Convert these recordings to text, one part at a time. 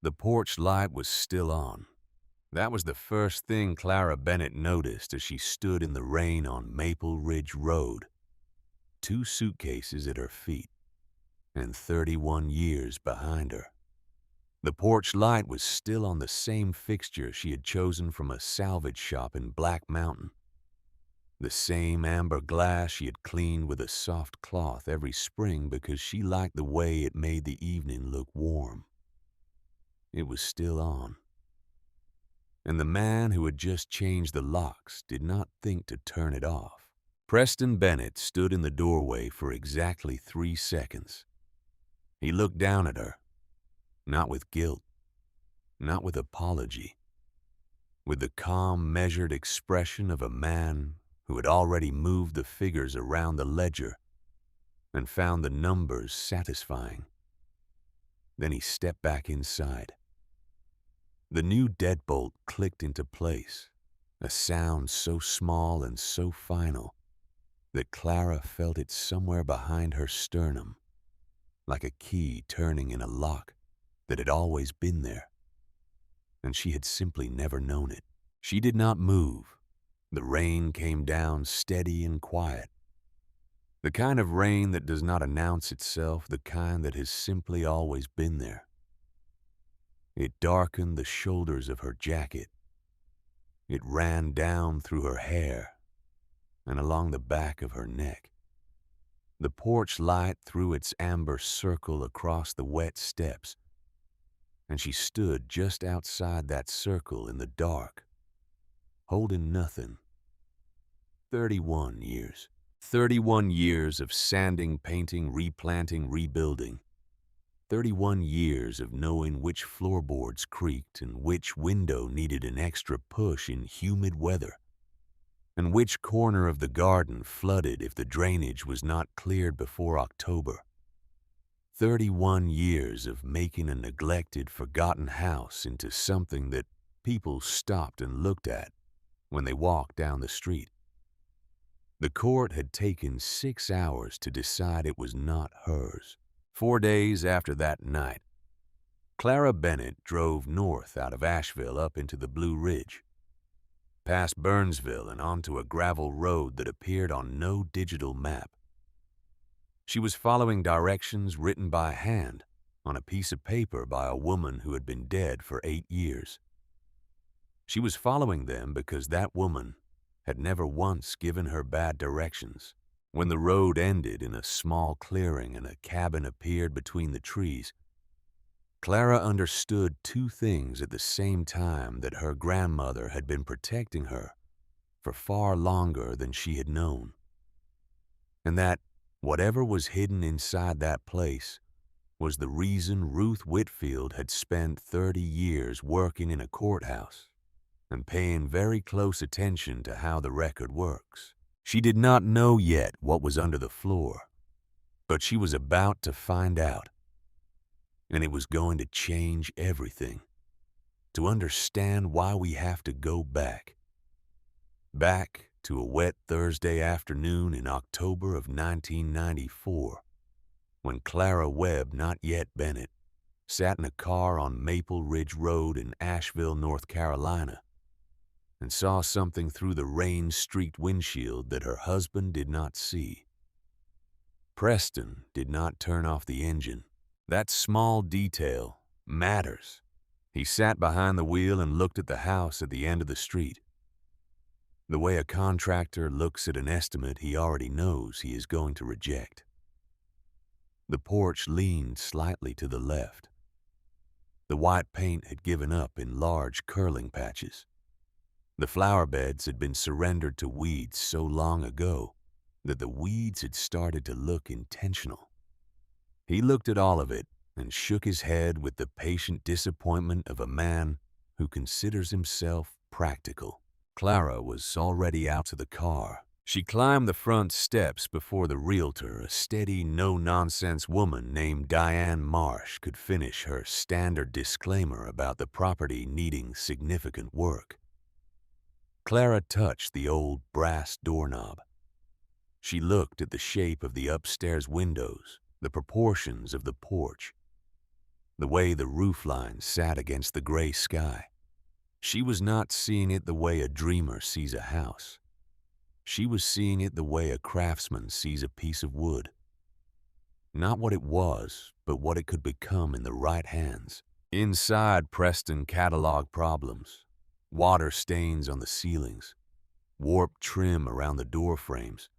The porch light was still on. That was the first thing Clara Bennett noticed as she stood in the rain on Maple Ridge Road, 2 suitcases at her feet and 31 years behind her. The porch light was still on the same fixture she had chosen from a salvage shop in Black Mountain. The same amber glass she had cleaned with a soft cloth every spring because she liked the way it made the evening look warm. It was still on. And the man who had just changed the locks did not think to turn it off. Preston Bennett stood in the doorway for exactly 3 seconds. He looked down at her, not with guilt, not with apology, with the calm, measured expression of a man who had already moved the figures around the ledger and found the numbers satisfying. Then he stepped back inside. The new deadbolt clicked into place, a sound so small and so final that Clara felt it somewhere behind her sternum, like a key turning in a lock that had always been there, and she had simply never known it. She did not move. The rain came down steady and quiet. The kind of rain that does not announce itself, the kind that has simply always been there. It darkened the shoulders of her jacket. It ran down through her hair and along the back of her neck. The porch light threw its amber circle across the wet steps, and she stood just outside that circle in the dark, holding nothing. 31 years. 31 years of sanding, painting, replanting, rebuilding. 31 years of knowing which floorboards creaked and which window needed an extra push in humid weather, and which corner of the garden flooded if the drainage was not cleared before October. 31 years of making a neglected, forgotten house into something that people stopped and looked at when they walked down the street. The court had taken 6 hours to decide it was not hers. 4 days after that night, Clara Bennett drove north out of Asheville up into the Blue Ridge, past Burnsville and onto a gravel road that appeared on no digital map. She was following directions written by hand on a piece of paper by a woman who had been dead for 8 years. She was following them because that woman had never once given her bad directions. When the road ended in a small clearing and a cabin appeared between the trees, Clara understood 2 things at the same time: that her grandmother had been protecting her for far longer than she had known, and that whatever was hidden inside that place was the reason Ruth Whitfield had spent 30 years working in a courthouse and paying very close attention to how the record works. She did not know yet what was under the floor, but she was about to find out, and it was going to change everything. To understand why we have to go back to a wet Thursday afternoon in October of 1994, when Clara Webb, not yet Bennett, sat in a car on Maple Ridge Road in Asheville, North Carolina, and saw something through the rain-streaked windshield that her husband did not see. Preston did not turn off the engine. That small detail matters. He sat behind the wheel and looked at the house at the end of the street. The way a contractor looks at an estimate he already knows he is going to reject. The porch leaned slightly to the left. The white paint had given up in large curling patches. The flower beds had been surrendered to weeds so long ago that the weeds had started to look intentional. He looked at all of it and shook his head with the patient disappointment of a man who considers himself practical. Clara was already out to the car. She climbed the front steps before the realtor, a steady, no-nonsense woman named Diane Marsh, could finish her standard disclaimer about the property needing significant work. Clara touched the old brass doorknob. She looked at the shape of the upstairs windows, the proportions of the porch. the way the roofline sat against the gray sky. She was not seeing it the way a dreamer sees a house. She was seeing it the way a craftsman sees a piece of wood. Not what it was, but what it could become in the right hands. Inside, Preston cataloged problems. Water stains on the ceilings, warped trim around the door frames,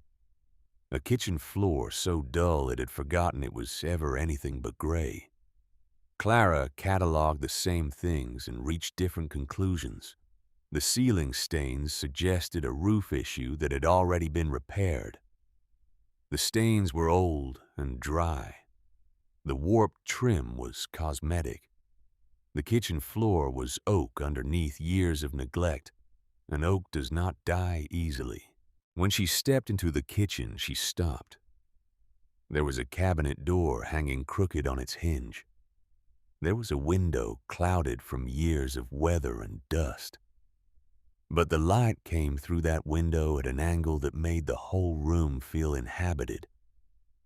a kitchen floor so dull it had forgotten it was ever anything but gray. Clara cataloged the same things and reached different conclusions. The ceiling stains suggested a roof issue that had already been repaired. The stains were old and dry. The warped trim was cosmetic. The kitchen floor was oak underneath years of neglect, and oak does not die easily. When she stepped into the kitchen, she stopped. There was a cabinet door hanging crooked on its hinge. There was a window clouded from years of weather and dust. But the light came through that window at an angle that made the whole room feel inhabited,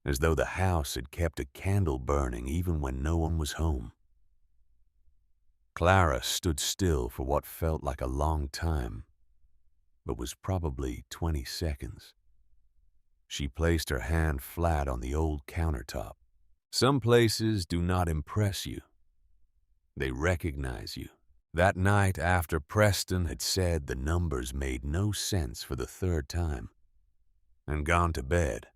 as though the house had kept a candle burning even when no one was home. Clara stood still for what felt like a long time, but was probably 20 seconds. She placed her hand flat on the old countertop. Some places do not impress you. They recognize you. That night after Preston had said the numbers made no sense for the third time and gone to bed,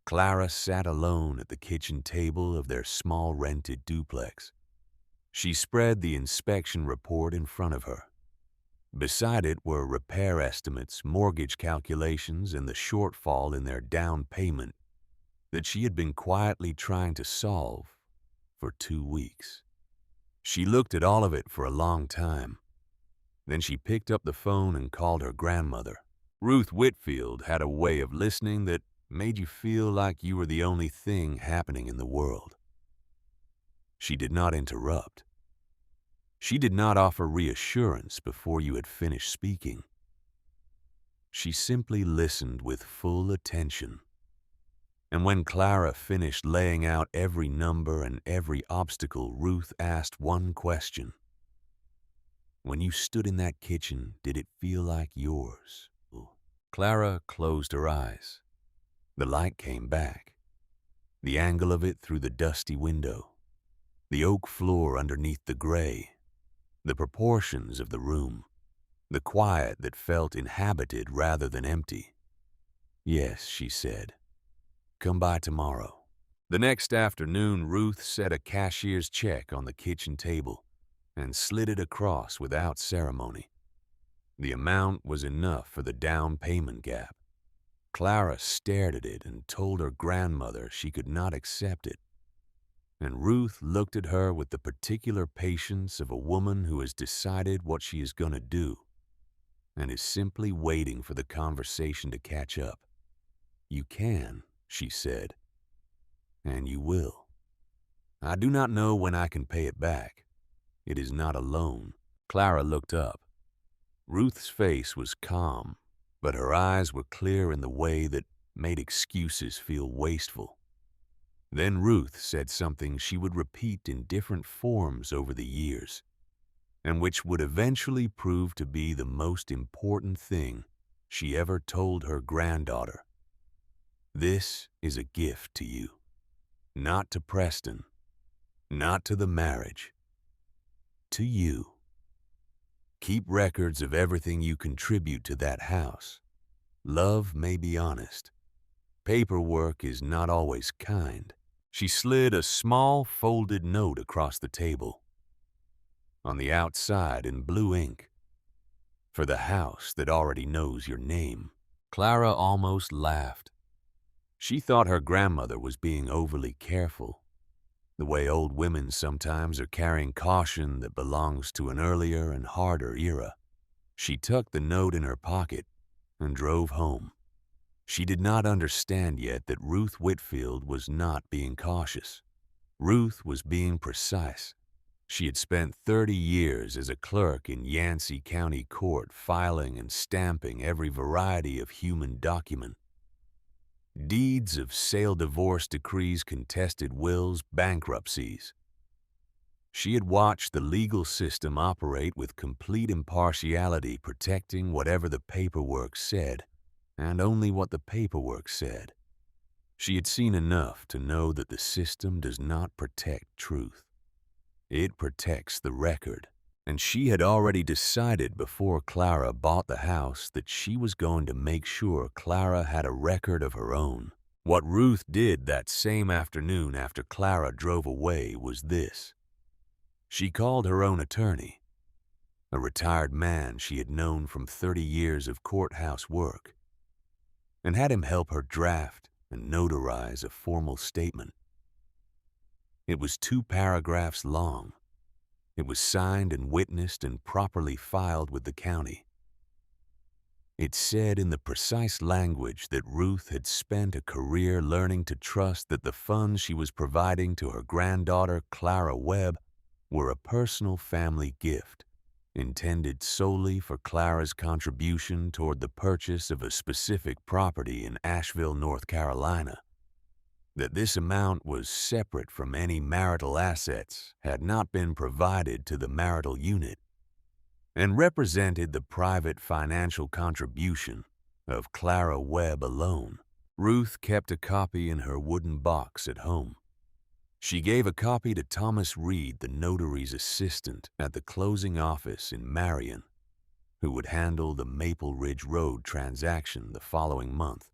Clara sat alone at the kitchen table of their small rented duplex. She spread the inspection report in front of her. Beside it were repair estimates, mortgage calculations, and the shortfall in their down payment that she had been quietly trying to solve for 2 weeks. She looked at all of it for a long time. Then she picked up the phone and called her grandmother. Ruth Whitfield had a way of listening that made you feel like you were the only thing happening in the world. She did not interrupt. She did not offer reassurance before you had finished speaking. She simply listened with full attention. And when Clara finished laying out every number and every obstacle, Ruth asked one question. When you stood in that kitchen, did it feel like yours? Clara closed her eyes. The light came back. The angle of it through the dusty window. The oak floor underneath the gray. The proportions of the room. The quiet that felt inhabited rather than empty. Yes, she said. Come by tomorrow. The next afternoon, Ruth set a cashier's check on the kitchen table and slid it across without ceremony. The amount was enough for the down payment gap. Clara stared at it and told her grandmother she could not accept it. And Ruth looked at her with the particular patience of a woman who has decided what she is going to do and is simply waiting for the conversation to catch up. You can, she said, and you will. I do not know when I can pay it back. It is not a loan. Clara looked up. Ruth's face was calm, but her eyes were clear in the way that made excuses feel wasteful. Then Ruth said something she would repeat in different forms over the years, and which would eventually prove to be the most important thing she ever told her granddaughter. This is a gift to you, not to Preston, not to the marriage, to you. Keep records of everything you contribute to that house. Love may be honest. Paperwork is not always kind. She slid a small folded note across the table. On the outside in blue ink, for the house that already knows your name. Clara almost laughed. She thought her grandmother was being overly careful, the way old women sometimes are carrying caution that belongs to an earlier and harder era. She tucked the note in her pocket and drove home. She did not understand yet that Ruth Whitfield was not being cautious. Ruth was being precise. She had spent 30 years as a clerk in Yancey County Court, filing and stamping every variety of human document. Deeds of sale, divorce decrees, contested wills, bankruptcies. She had watched the legal system operate with complete impartiality, protecting whatever the paperwork said, and only what the paperwork said. She had seen enough to know that the system does not protect truth. It protects the record. And she had already decided before Clara bought the house that she was going to make sure Clara had a record of her own. What Ruth did that same afternoon after Clara drove away was this. She called her own attorney, a retired man she had known from 30 years of courthouse work, and had him help her draft and notarize a formal statement. It was 2 paragraphs long. It was signed and witnessed and properly filed with the county. It said in the precise language that Ruth had spent a career learning to trust that the funds she was providing to her granddaughter, Clara Webb, were a personal family gift, intended solely for Clara's contribution toward the purchase of a specific property in Asheville, North Carolina. That this amount was separate from any marital assets, had not been provided to the marital unit, and represented the private financial contribution of Clara Webb alone. Ruth kept a copy in her wooden box at home. She gave a copy to Thomas Reed, the notary's assistant at the closing office in Marion, who would handle the Maple Ridge Road transaction the following month.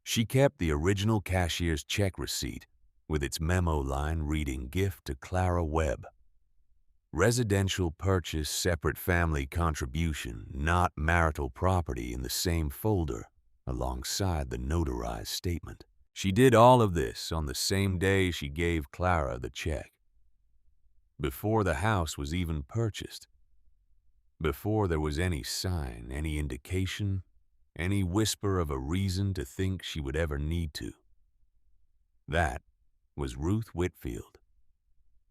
She kept the original cashier's check receipt with its memo line reading "Gift to Clara Webb. Residential purchase, separate family contribution, not marital property" in the same folder alongside the notarized statement. She did all of this on the same day she gave Clara the check. Before the house was even purchased. Before there was any sign, any indication, any whisper of a reason to think she would ever need to. That was Ruth Whitfield.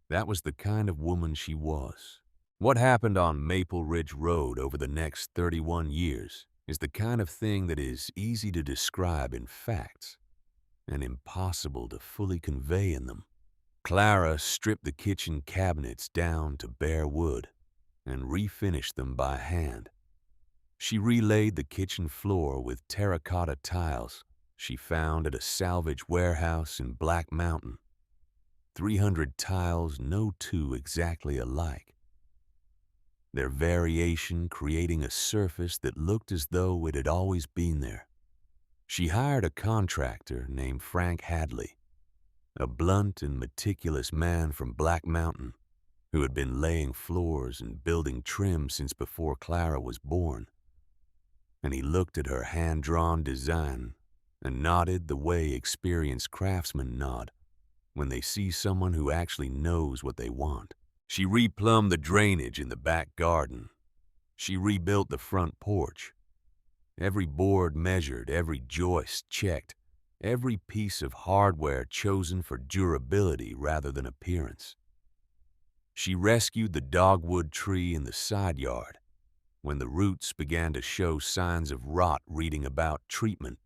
That was the kind of woman she was. What happened on Maple Ridge Road over the next 31 years is the kind of thing that is easy to describe in facts and impossible to fully convey in them. Clara stripped the kitchen cabinets down to bare wood and refinished them by hand. She relaid the kitchen floor with terracotta tiles she found at a salvage warehouse in Black Mountain. 300 tiles, no two exactly alike. Their variation creating a surface that looked as though it had always been there. She hired a contractor named Frank Hadley, a blunt and meticulous man from Black Mountain who had been laying floors and building trim since before Clara was born. And he looked at her hand-drawn design and nodded the way experienced craftsmen nod when they see someone who actually knows what they want. She replumbed the drainage in the back garden. She rebuilt the front porch. Every board measured, every joist checked, every piece of hardware chosen for durability rather than appearance. She rescued the dogwood tree in the side yard when the roots began to show signs of rot, reading about treatment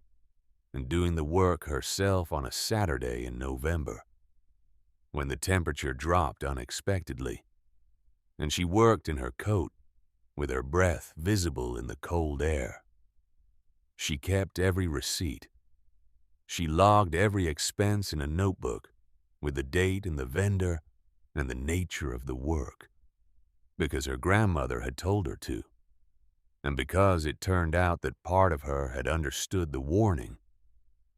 and doing the work herself on a Saturday in November, when the temperature dropped unexpectedly, and she worked in her coat with her breath visible in the cold air. She kept every receipt. She logged every expense in a notebook with the date and the vendor and the nature of the work, because her grandmother had told her to, and because it turned out that part of her had understood the warning,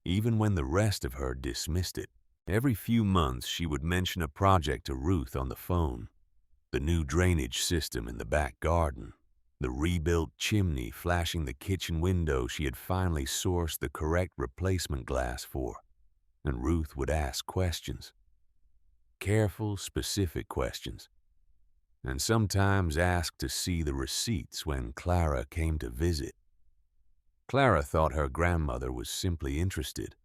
even when the rest of her dismissed it. Every few months she would mention a project to Ruth on the phone: the new drainage system in the back garden, the rebuilt chimney flashing the kitchen window she had finally sourced the correct replacement glass for, and Ruth would ask questions. Careful, specific questions, and sometimes ask to see the receipts when Clara came to visit. Clara thought her grandmother was simply interested.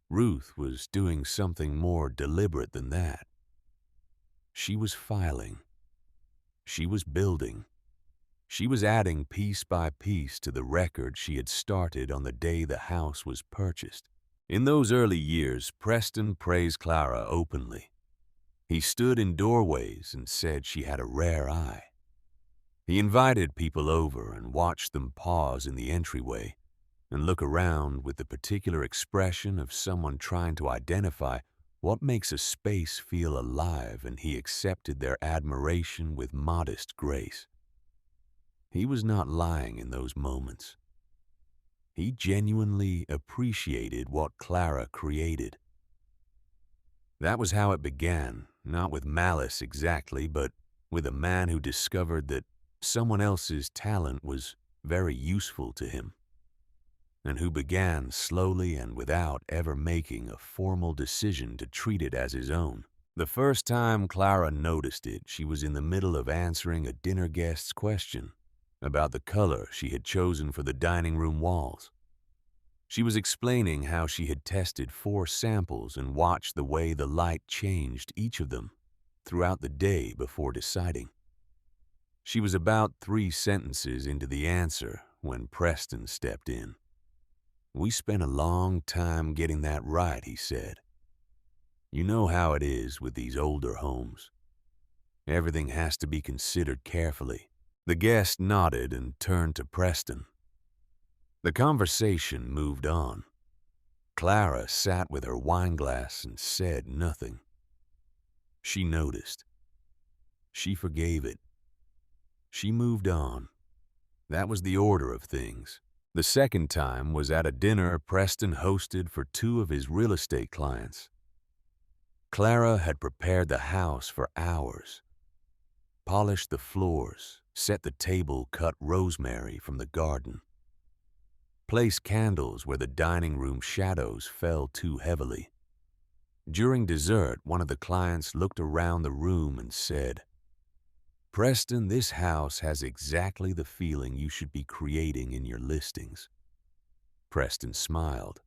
Ruth was doing something more deliberate than that. She was filing. She was building. She was adding piece by piece to the record she had started on the day the house was purchased. In those early years, Preston praised Clara openly. He stood in doorways and said she had a rare eye. He invited people over and watched them pause in the entryway and look around with the particular expression of someone trying to identify what makes a space feel alive, and he accepted their admiration with modest grace. He was not lying in those moments. He genuinely appreciated what Clara created. That was how it began, not with malice exactly, but with a man who discovered that someone else's talent was very useful to him, and who began slowly and without ever making a formal decision to treat it as his own. The first time Clara noticed it, she was in the middle of answering a dinner guest's question about the color she had chosen for the dining room walls. She was explaining how she had tested 4 samples and watched the way the light changed each of them throughout the day before deciding. She was about 3 sentences into the answer when Preston stepped in. "We spent a long time getting that right," he said. "You know how it is with these older homes. Everything has to be considered carefully." The guest nodded and turned to Preston. The conversation moved on. Clara sat with her wineglass and said nothing. She noticed. She forgave it. She moved on. That was the order of things. The second time was at a dinner Preston hosted for 2 of his real estate clients. Clara had prepared the house for hours, polished the floors, set the table, cut rosemary from the garden, placed candles where the dining room shadows fell too heavily. During dessert, one of the clients looked around the room and said, "Preston, this house has exactly the feeling you should be creating in your listings." Preston smiled.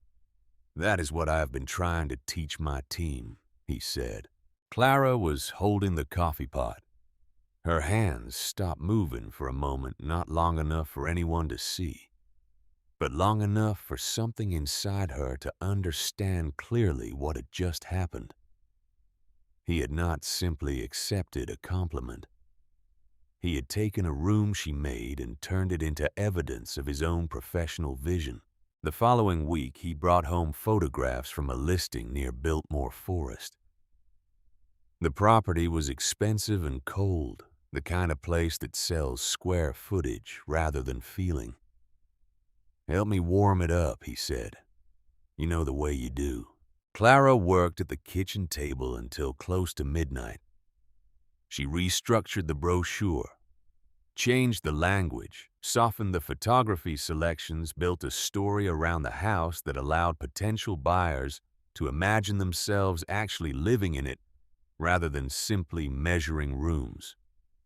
"That is what I have been trying to teach my team," he said. Clara was holding the coffee pot. Her hands stopped moving for a moment, not long enough for anyone to see, but long enough for something inside her to understand clearly what had just happened. He had not simply accepted a compliment. He had taken a room she made and turned it into evidence of his own professional vision. The following week, he brought home photographs from a listing near Biltmore Forest. The property was expensive and cold, the kind of place that sells square footage rather than feeling. "Help me warm it up," he said. "You know the way you do." Clara worked at the kitchen table until close to midnight. She restructured the brochure, changed the language, softened the photography selections, built a story around the house that allowed potential buyers to imagine themselves actually living in it rather than simply measuring rooms.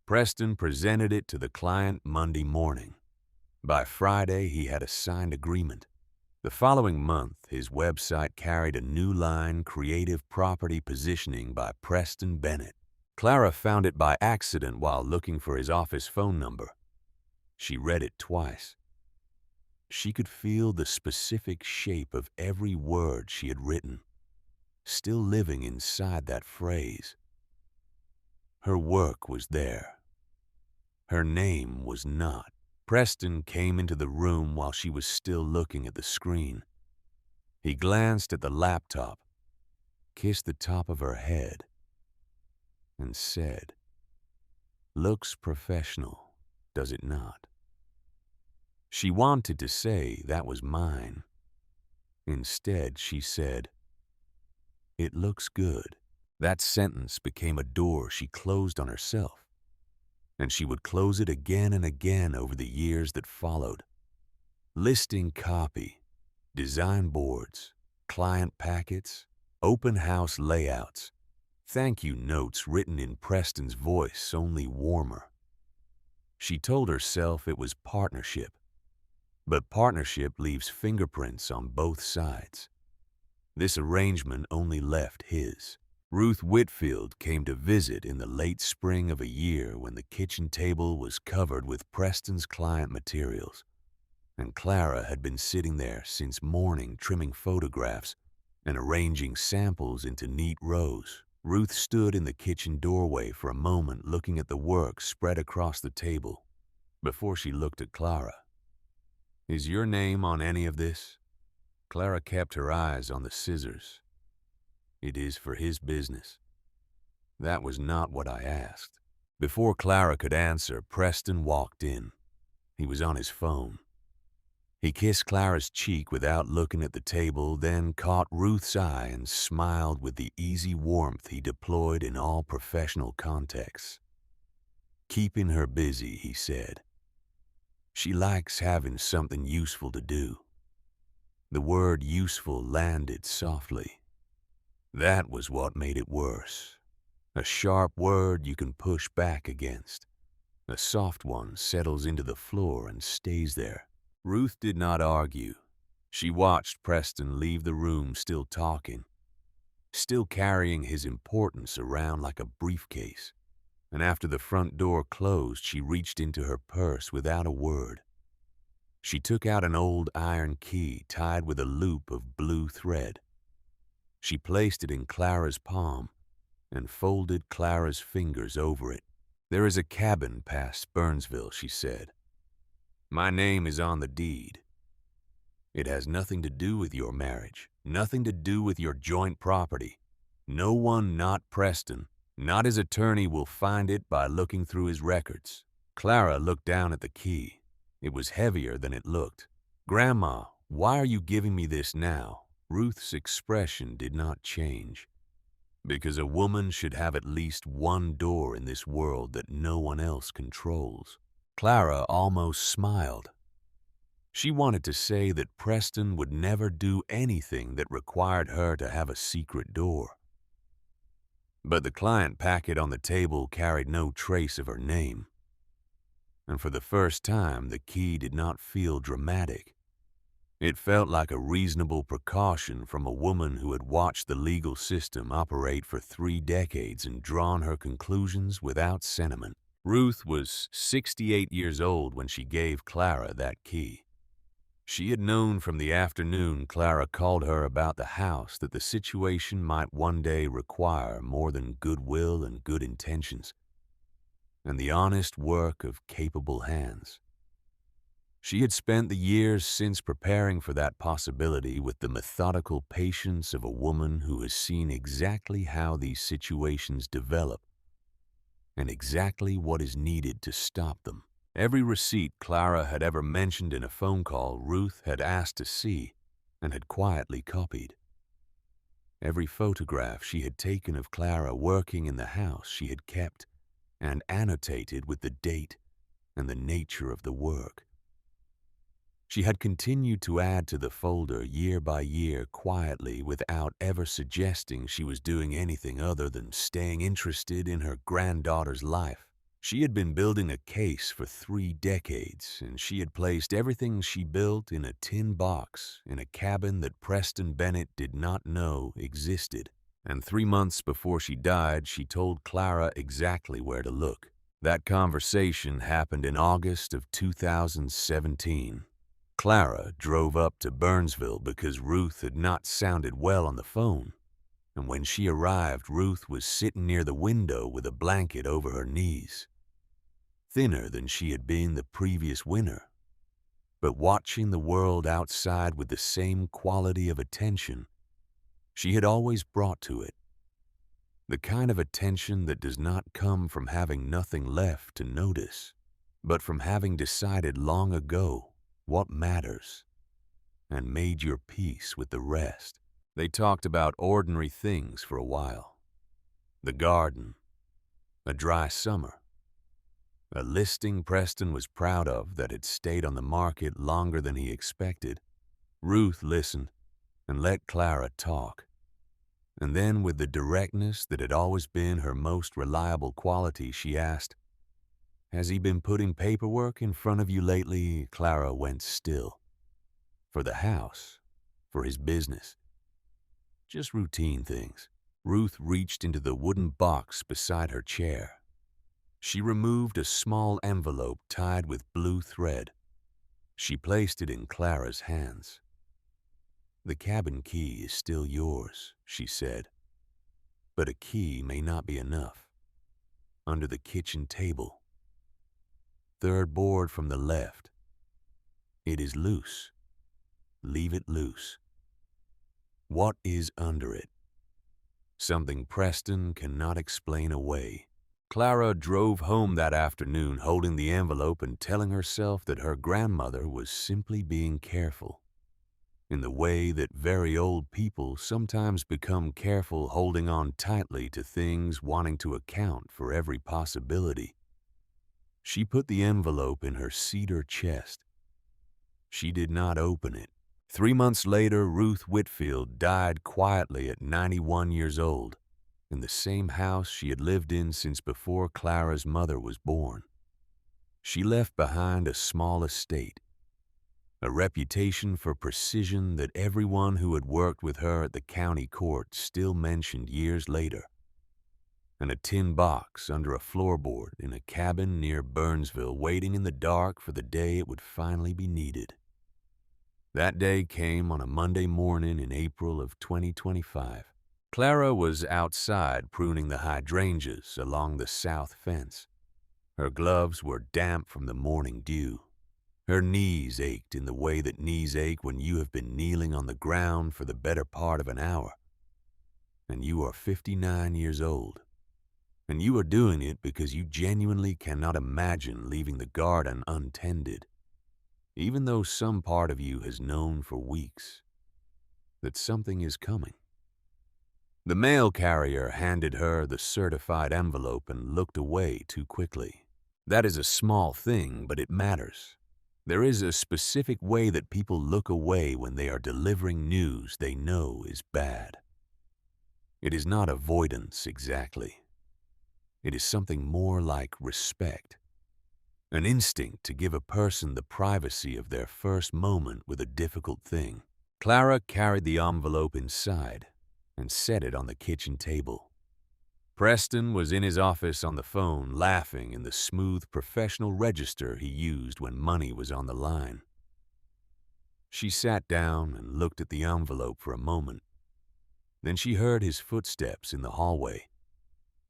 Preston presented it to the client Monday morning. By Friday, he had a signed agreement. The following month, his website carried a new line, "Creative Property Positioning" by Preston Bennett. Clara found it by accident while looking for his office phone number. She read it twice. She could feel the specific shape of every word she had written, still living inside that phrase. Her work was there. Her name was not. Preston came into the room while she was still looking at the screen. He glanced at the laptop, kissed the top of her head, and said, "Looks professional, does it not?" She wanted to say, "That was mine." Instead, she said, "It looks good." That sentence became a door she closed on herself, and she would close it again and again over the years that followed. Listing copy, design boards, client packets, open house layouts, thank you notes written in Preston's voice, only warmer. She told herself it was partnership, but partnership leaves fingerprints on both sides. This arrangement only left his. Ruth Whitfield came to visit in the late spring of a year when the kitchen table was covered with Preston's client materials, and Clara had been sitting there since morning trimming photographs and arranging samples into neat rows. Ruth stood in the kitchen doorway for a moment looking at the work spread across the table before she looked at Clara. "Is your name on any of this?" Clara kept her eyes on the scissors. "It is for his business." "That was not what I asked." Before Clara could answer, Preston walked in. He was on his phone. He kissed Clara's cheek without looking at the table, then caught Ruth's eye and smiled with the easy warmth he deployed in all professional contexts. "Keeping her busy," he said. "She likes having something useful to do." The word useful landed softly. That was what made it worse. A sharp word you can push back against. A soft one settles into the floor and stays there. Ruth did not argue. She watched Preston leave the room still talking, still carrying his importance around like a briefcase. And after the front door closed, she reached into her purse without a word. She took out an old iron key tied with a loop of blue thread. She placed it in Clara's palm and folded Clara's fingers over it. "There is a cabin past Burnsville," she said. "My name is on the deed. It has nothing to do with your marriage, nothing to do with your joint property. No one, not Preston, not his attorney, will find it by looking through his records." Clara looked down at the key. It was heavier than it looked. "Grandma, why are you giving me this now?" Ruth's expression did not change. "Because a woman should have at least one door in this world that no one else controls." Clara almost smiled. She wanted to say that Preston would never do anything that required her to have a secret door. But the client packet on the table carried no trace of her name. And for the first time, the key did not feel dramatic. It felt like a reasonable precaution from a woman who had watched the legal system operate for 3 decades and drawn her conclusions without sentiment. Ruth was 68 years old when she gave Clara that key. She had known from the afternoon Clara called her about the house that the situation might one day require more than goodwill and good intentions, and the honest work of capable hands. She had spent the years since preparing for that possibility with the methodical patience of a woman who has seen exactly how these situations develop and exactly what is needed to stop them. Every receipt Clara had ever mentioned in a phone call, Ruth had asked to see and had quietly copied. Every photograph she had taken of Clara working in the house she had kept and annotated with the date and the nature of the work. She had continued to add to the folder year by year quietly without ever suggesting she was doing anything other than staying interested in her granddaughter's life. She had been building a case for 3 decades, and she had placed everything she built in a tin box in a cabin that Preston Bennett did not know existed. And 3 months before she died, she told Clara exactly where to look. That conversation happened in August of 2017. Clara drove up to Burnsville because Ruth had not sounded well on the phone, and when she arrived, Ruth was sitting near the window with a blanket over her knees, thinner than she had been the previous winter, but watching the world outside with the same quality of attention she had always brought to it, the kind of attention that does not come from having nothing left to notice, but from having decided long ago what matters and made your peace with the rest. They talked about ordinary things for a while. The garden, a dry summer, a listing Preston was proud of that had stayed on the market longer than he expected. Ruth listened and let Clara talk. And then, with the directness that had always been her most reliable quality, she asked, "Has he been putting paperwork in front of you lately?" Clara went still. "For the house? For his business?" "Just routine things." Ruth reached into the wooden box beside her chair. She removed a small envelope tied with blue thread. She placed it in Clara's hands. "The cabin key is still yours," she said. But a key may not be enough. Under the kitchen table, third board from the left. It is loose. Leave it loose. What is under it? Something Preston cannot explain away. Clara drove home that afternoon holding the envelope and telling herself that her grandmother was simply being careful, in the way that very old people sometimes become careful holding on tightly to things, wanting to account for every possibility. She put the envelope in her cedar chest. She did not open it. 3 months later, Ruth Whitfield died quietly at 91 years old, in the same house she had lived in since before Clara's mother was born. She left behind a small estate, a reputation for precision that everyone who had worked with her at the county court still mentioned years later, and a tin box under a floorboard in a cabin near Burnsville waiting in the dark for the day it would finally be needed. That day came on a Monday morning in April of 2025. Clara was outside pruning the hydrangeas along the south fence. Her gloves were damp from the morning dew. Her knees ached in the way that knees ache when you have been kneeling on the ground for the better part of an hour. And you are 59 years old. And you are doing it because you genuinely cannot imagine leaving the garden untended, even though some part of you has known for weeks that something is coming. The mail carrier handed her the certified envelope and looked away too quickly. That is a small thing, but it matters. There is a specific way that people look away when they are delivering news they know is bad. It is not avoidance exactly. It is something more like respect. An instinct to give a person the privacy of their first moment with a difficult thing. Clara carried the envelope inside and set it on the kitchen table. Preston was in his office on the phone, laughing in the smooth professional register he used when money was on the line. She sat down and looked at the envelope for a moment. Then she heard his footsteps in the hallway,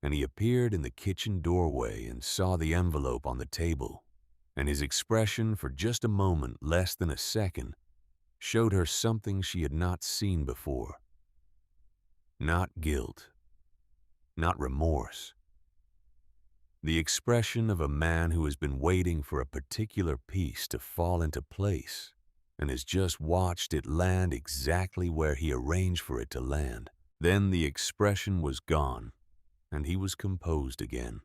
and he appeared in the kitchen doorway and saw the envelope on the table, and his expression for just a moment, less than a second, showed her something she had not seen before. Not guilt, not remorse. The expression of a man who has been waiting for a particular piece to fall into place and has just watched it land exactly where he arranged for it to land. Then the expression was gone, and he was composed again.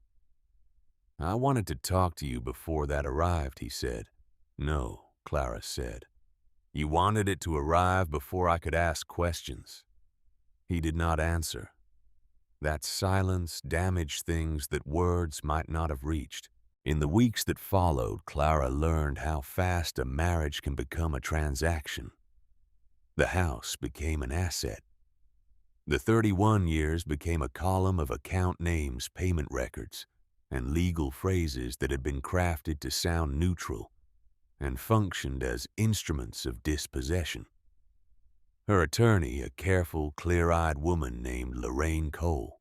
"I wanted to talk to you before that arrived," he said. "No," Clara said. "You wanted it to arrive before I could ask questions." He did not answer. That silence damaged things that words might not have reached. In the weeks that followed, Clara learned how fast a marriage can become a transaction. The house became an asset. The 31 years became a column of account names, payment records, and legal phrases that had been crafted to sound neutral and functioned as instruments of dispossession. Her attorney, a careful, clear-eyed woman named Lorraine Cole,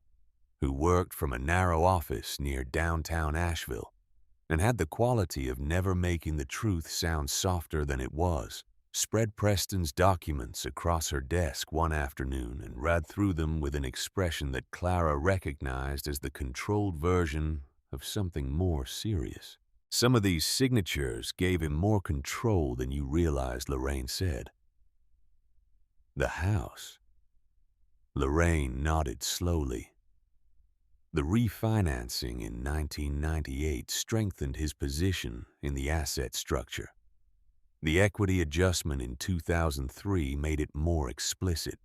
who worked from a narrow office near downtown Asheville and had the quality of never making the truth sound softer than it was, spread Preston's documents across her desk one afternoon and read through them with an expression that Clara recognized as the controlled version of something more serious. "Some of these signatures gave him more control than you realized," Lorraine said. "The house?" Lorraine nodded slowly. The refinancing in 1998 strengthened his position in the asset structure. The equity adjustment in 2003 made it more explicit.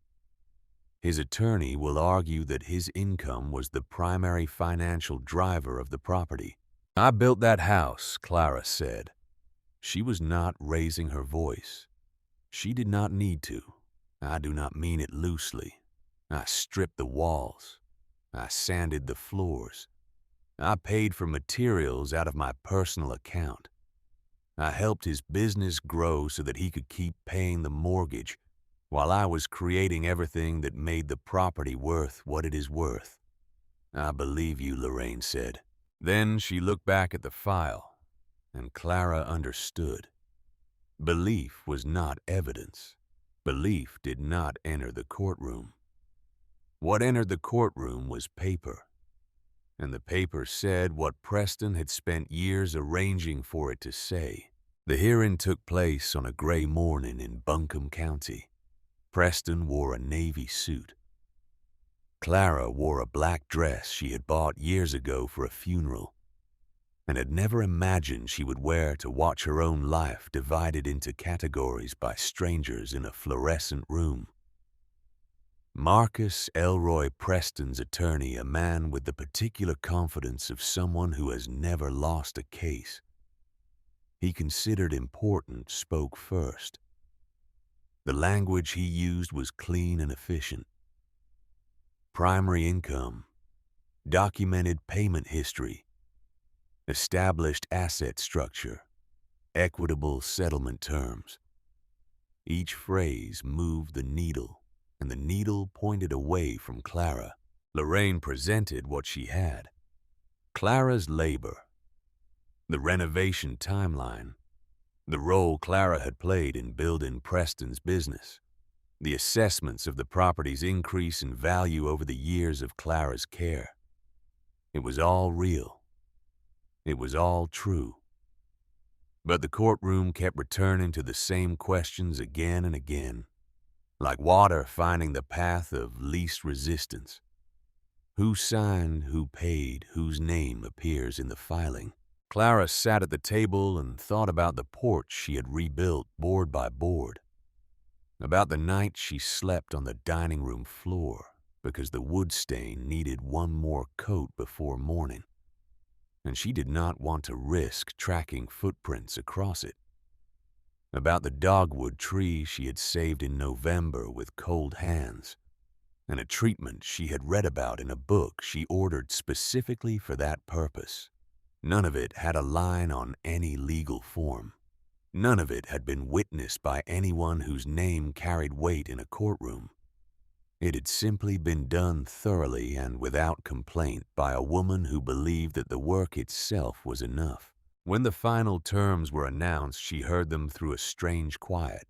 His attorney will argue that his income was the primary financial driver of the property. "I built that house," Clara said. She was not raising her voice. She did not need to. "I do not mean it loosely. I stripped the walls. I sanded the floors. I paid for materials out of my personal account. I helped his business grow so that he could keep paying the mortgage while I was creating everything that made the property worth what it is worth. I believe you, Lorraine said. Then she looked back at the file, and Clara understood. Belief was not evidence. Belief did not enter the courtroom. What entered the courtroom was paper, and the paper said what Preston had spent years arranging for it to say. The hearing took place on a gray morning in Buncombe County. Preston wore a navy suit. Clara wore a black dress she had bought years ago for a funeral, and had never imagined she would wear to watch her own life divided into categories by strangers in a fluorescent room. Marcus Elroy Preston's attorney, a man with the particular confidence of someone who has never lost a case he considered important, spoke first. The language he used was clean and efficient. Primary income, documented payment history, established asset structure, equitable settlement terms. Each phrase moved the needle, and the needle pointed away from Clara. Lorraine presented what she had. Clara's labor, the renovation timeline, the role Clara had played in building Preston's business, the assessments of the property's increase in value over the years of Clara's care. It was all real. It was all true. But the courtroom kept returning to the same questions again and again, like water finding the path of least resistance. Who signed, who paid, whose name appears in the filing? Clara sat at the table and thought about the porch she had rebuilt board by board, about the night she slept on the dining room floor because the wood stain needed one more coat before morning, and she did not want to risk tracking footprints across it, about the dogwood tree she had saved in November with cold hands, and a treatment she had read about in a book she ordered specifically for that purpose. None of it had a line on any legal form. None of it had been witnessed by anyone whose name carried weight in a courtroom. It had simply been done thoroughly and without complaint by a woman who believed that the work itself was enough. When the final terms were announced, she heard them through a strange quiet.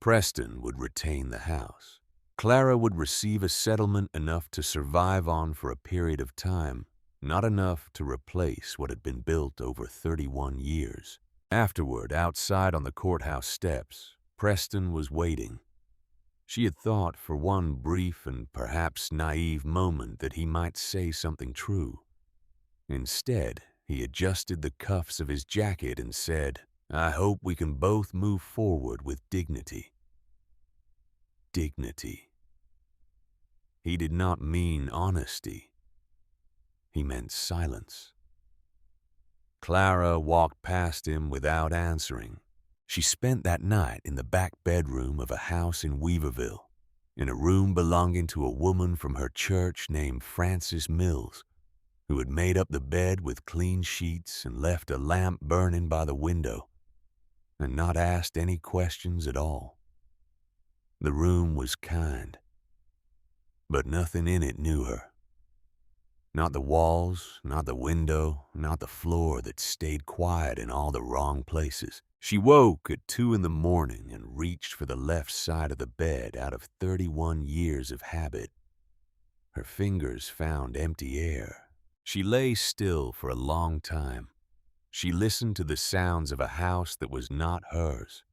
Preston would retain the house. Clara would receive a settlement enough to survive on for a period of time, not enough to replace what had been built over 31 years. Afterward, outside on the courthouse steps, Preston was waiting. She had thought for one brief and perhaps naive moment that he might say something true. Instead, he adjusted the cuffs of his jacket and said, "I hope we can both move forward with dignity." Dignity. He did not mean honesty. He meant silence. Clara walked past him without answering. She spent that night in the back bedroom of a house in Weaverville, in a room belonging to a woman from her church named Frances Mills, who had made up the bed with clean sheets and left a lamp burning by the window, and not asked any questions at all. The room was kind, but nothing in it knew her. Not the walls, not the window, not the floor that stayed quiet in all the wrong places. She woke at 2 in the morning and reached for the left side of the bed out of 31 years of habit. Her fingers found empty air. She lay still for a long time. She listened to the sounds of a house that was not hers.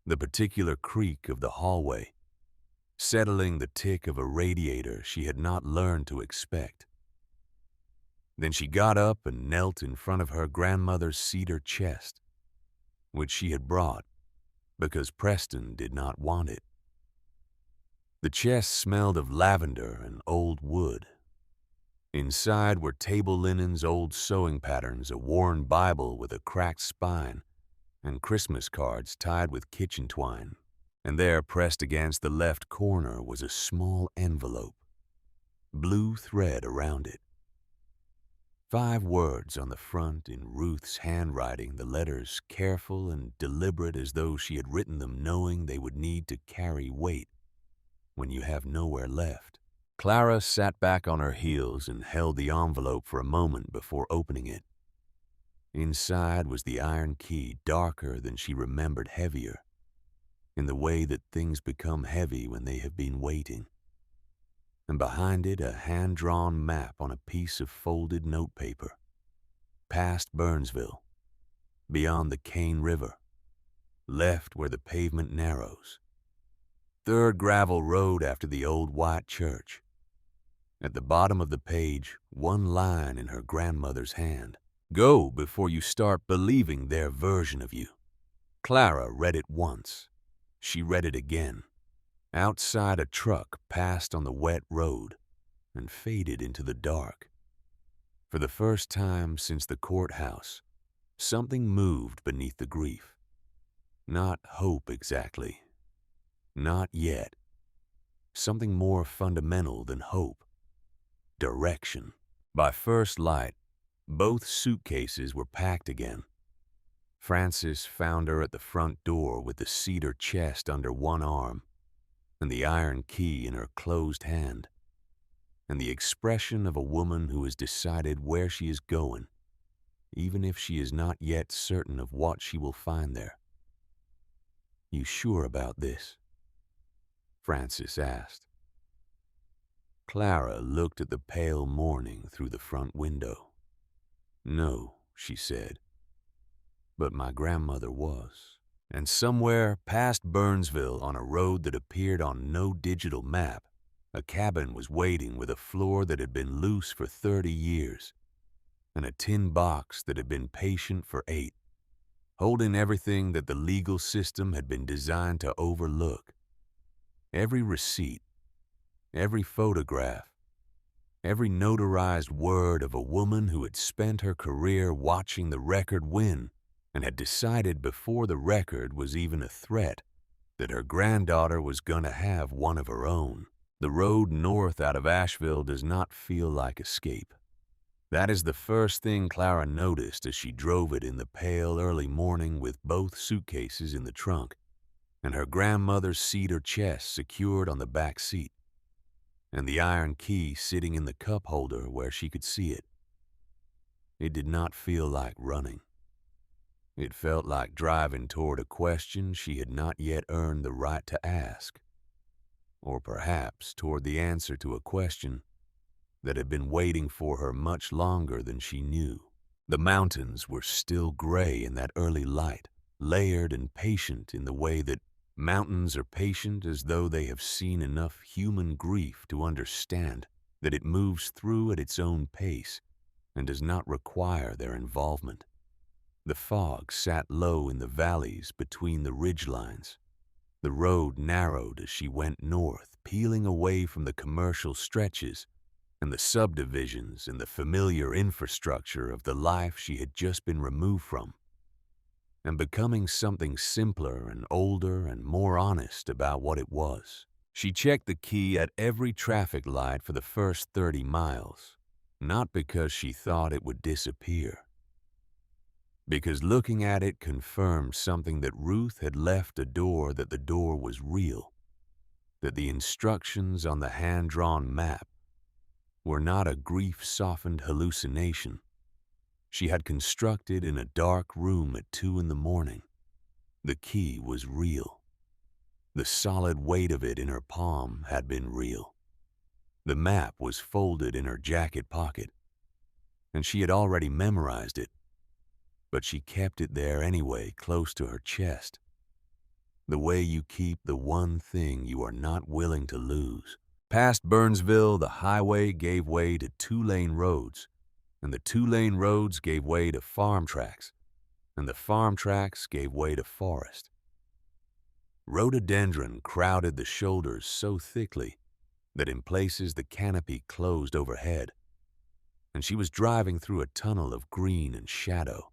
The particular creak of the hallway, settling the tick of a radiator she had not learned to expect. Then she got up and knelt in front of her grandmother's cedar chest, which she had brought because Preston did not want it. The chest smelled of lavender and old wood. Inside were table linens, old sewing patterns, a worn Bible with a cracked spine, and Christmas cards tied with kitchen twine. And there, pressed against the left corner, was a small envelope, blue thread around it. 5 words on the front in Ruth's handwriting, the letters careful and deliberate as though she had written them knowing they would need to carry weight when you have nowhere left. Clara sat back on her heels and held the envelope for a moment before opening it. Inside was the iron key, darker than she remembered, heavier, in the way that things become heavy when they have been waiting. And behind it, a hand-drawn map on a piece of folded notepaper. Past Burnsville, beyond the Cane River, left where the pavement narrows. 3rd gravel road after the old white church. At the bottom of the page, one line in her grandmother's hand. Go before you start believing their version of you. Clara read it once. She read it again. Outside, a truck passed on the wet road and faded into the dark. For the first time since the courthouse, something moved beneath the grief. Not hope exactly. Not yet. Something more fundamental than hope. Direction. By first light, both suitcases were packed again. Frances found her at the front door with the cedar chest under one arm and the iron key in her closed hand, and the expression of a woman who has decided where she is going, even if she is not yet certain of what she will find there. "You sure about this?" Frances asked. Clara looked at the pale morning through the front window. "No," she said, "but my grandmother was." And somewhere past Burnsville, on a road that appeared on no digital map, a cabin was waiting with a floor that had been loose for 30 years, and a tin box that had been patient for 8, holding everything that the legal system had been designed to overlook. Every receipt, every photograph, every notarized word of a woman who had spent her career watching the record win and had decided before the record was even a threat that her granddaughter was going to have one of her own. The road north out of Asheville does not feel like escape. That is the first thing Clara noticed as she drove it in the pale early morning with both suitcases in the trunk and her grandmother's cedar chest secured on the back seat, and the iron key sitting in the cup holder where she could see it. It did not feel like running. It felt like driving toward a question she had not yet earned the right to ask, or perhaps toward the answer to a question that had been waiting for her much longer than she knew. The mountains were still gray in that early light, layered and patient in the way that mountains are patient, as though they have seen enough human grief to understand that it moves through at its own pace and does not require their involvement. The fog sat low in the valleys between the ridgelines. The road narrowed as she went north, peeling away from the commercial stretches and the subdivisions and the familiar infrastructure of the life she had just been removed from, and becoming something simpler and older and more honest about what it was. She checked the key at every traffic light for the first 30 miles, not because she thought it would disappear, because looking at it confirmed something that Ruth had left a door, that the door was real, that the instructions on the hand-drawn map were not a grief-softened hallucination she had constructed in a dark room at 2 a.m. The key was real. The solid weight of it in her palm had been real. The map was folded in her jacket pocket, and she had already memorized it, but she kept it there anyway, close to her chest, the way you keep the one thing you are not willing to lose. Past Burnsville, the highway gave way to 2-lane roads, and the 2-lane roads gave way to farm tracks, and the farm tracks gave way to forest. Rhododendron crowded the shoulders so thickly that in places the canopy closed overhead, and she was driving through a tunnel of green and shadow.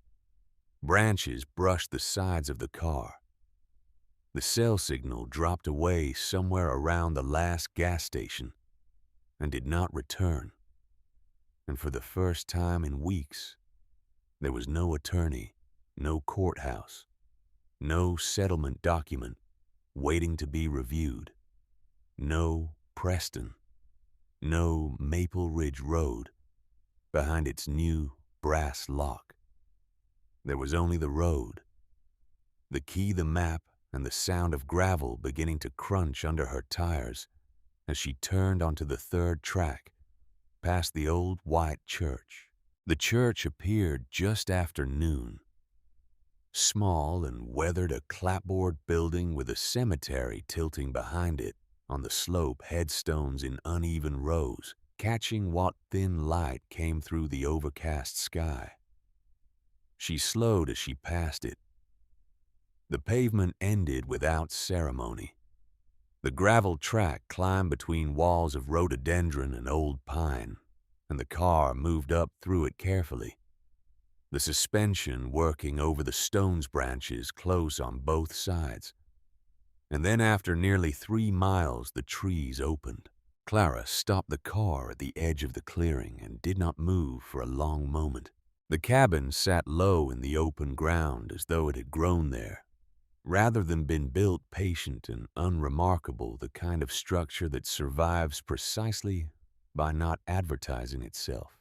Branches brushed the sides of the car. The cell signal dropped away somewhere around the last gas station and did not return. and for the first time in weeks, there was no attorney, no courthouse, no settlement document waiting to be reviewed, no Preston, no Maple Ridge Road behind its new brass lock. There was only the road, the key, the map, and the sound of gravel beginning to crunch under her tires as she turned onto the third track, past the old white church. The church appeared just after noon. Small and weathered, a clapboard building with a cemetery tilting behind it, on the slope headstones in uneven rows, catching what thin light came through the overcast sky. She slowed as she passed it. The pavement ended without ceremony. The gravel track climbed between walls of rhododendron and old pine, and the car moved up through it carefully, the suspension working over the stone's branches close on both sides. And then after nearly 3 miles, the trees opened. Clara stopped the car at the edge of the clearing and did not move for a long moment. The cabin sat low in the open ground as though it had grown there, rather than been built patient and unremarkable, the kind of structure that survives precisely by not advertising itself.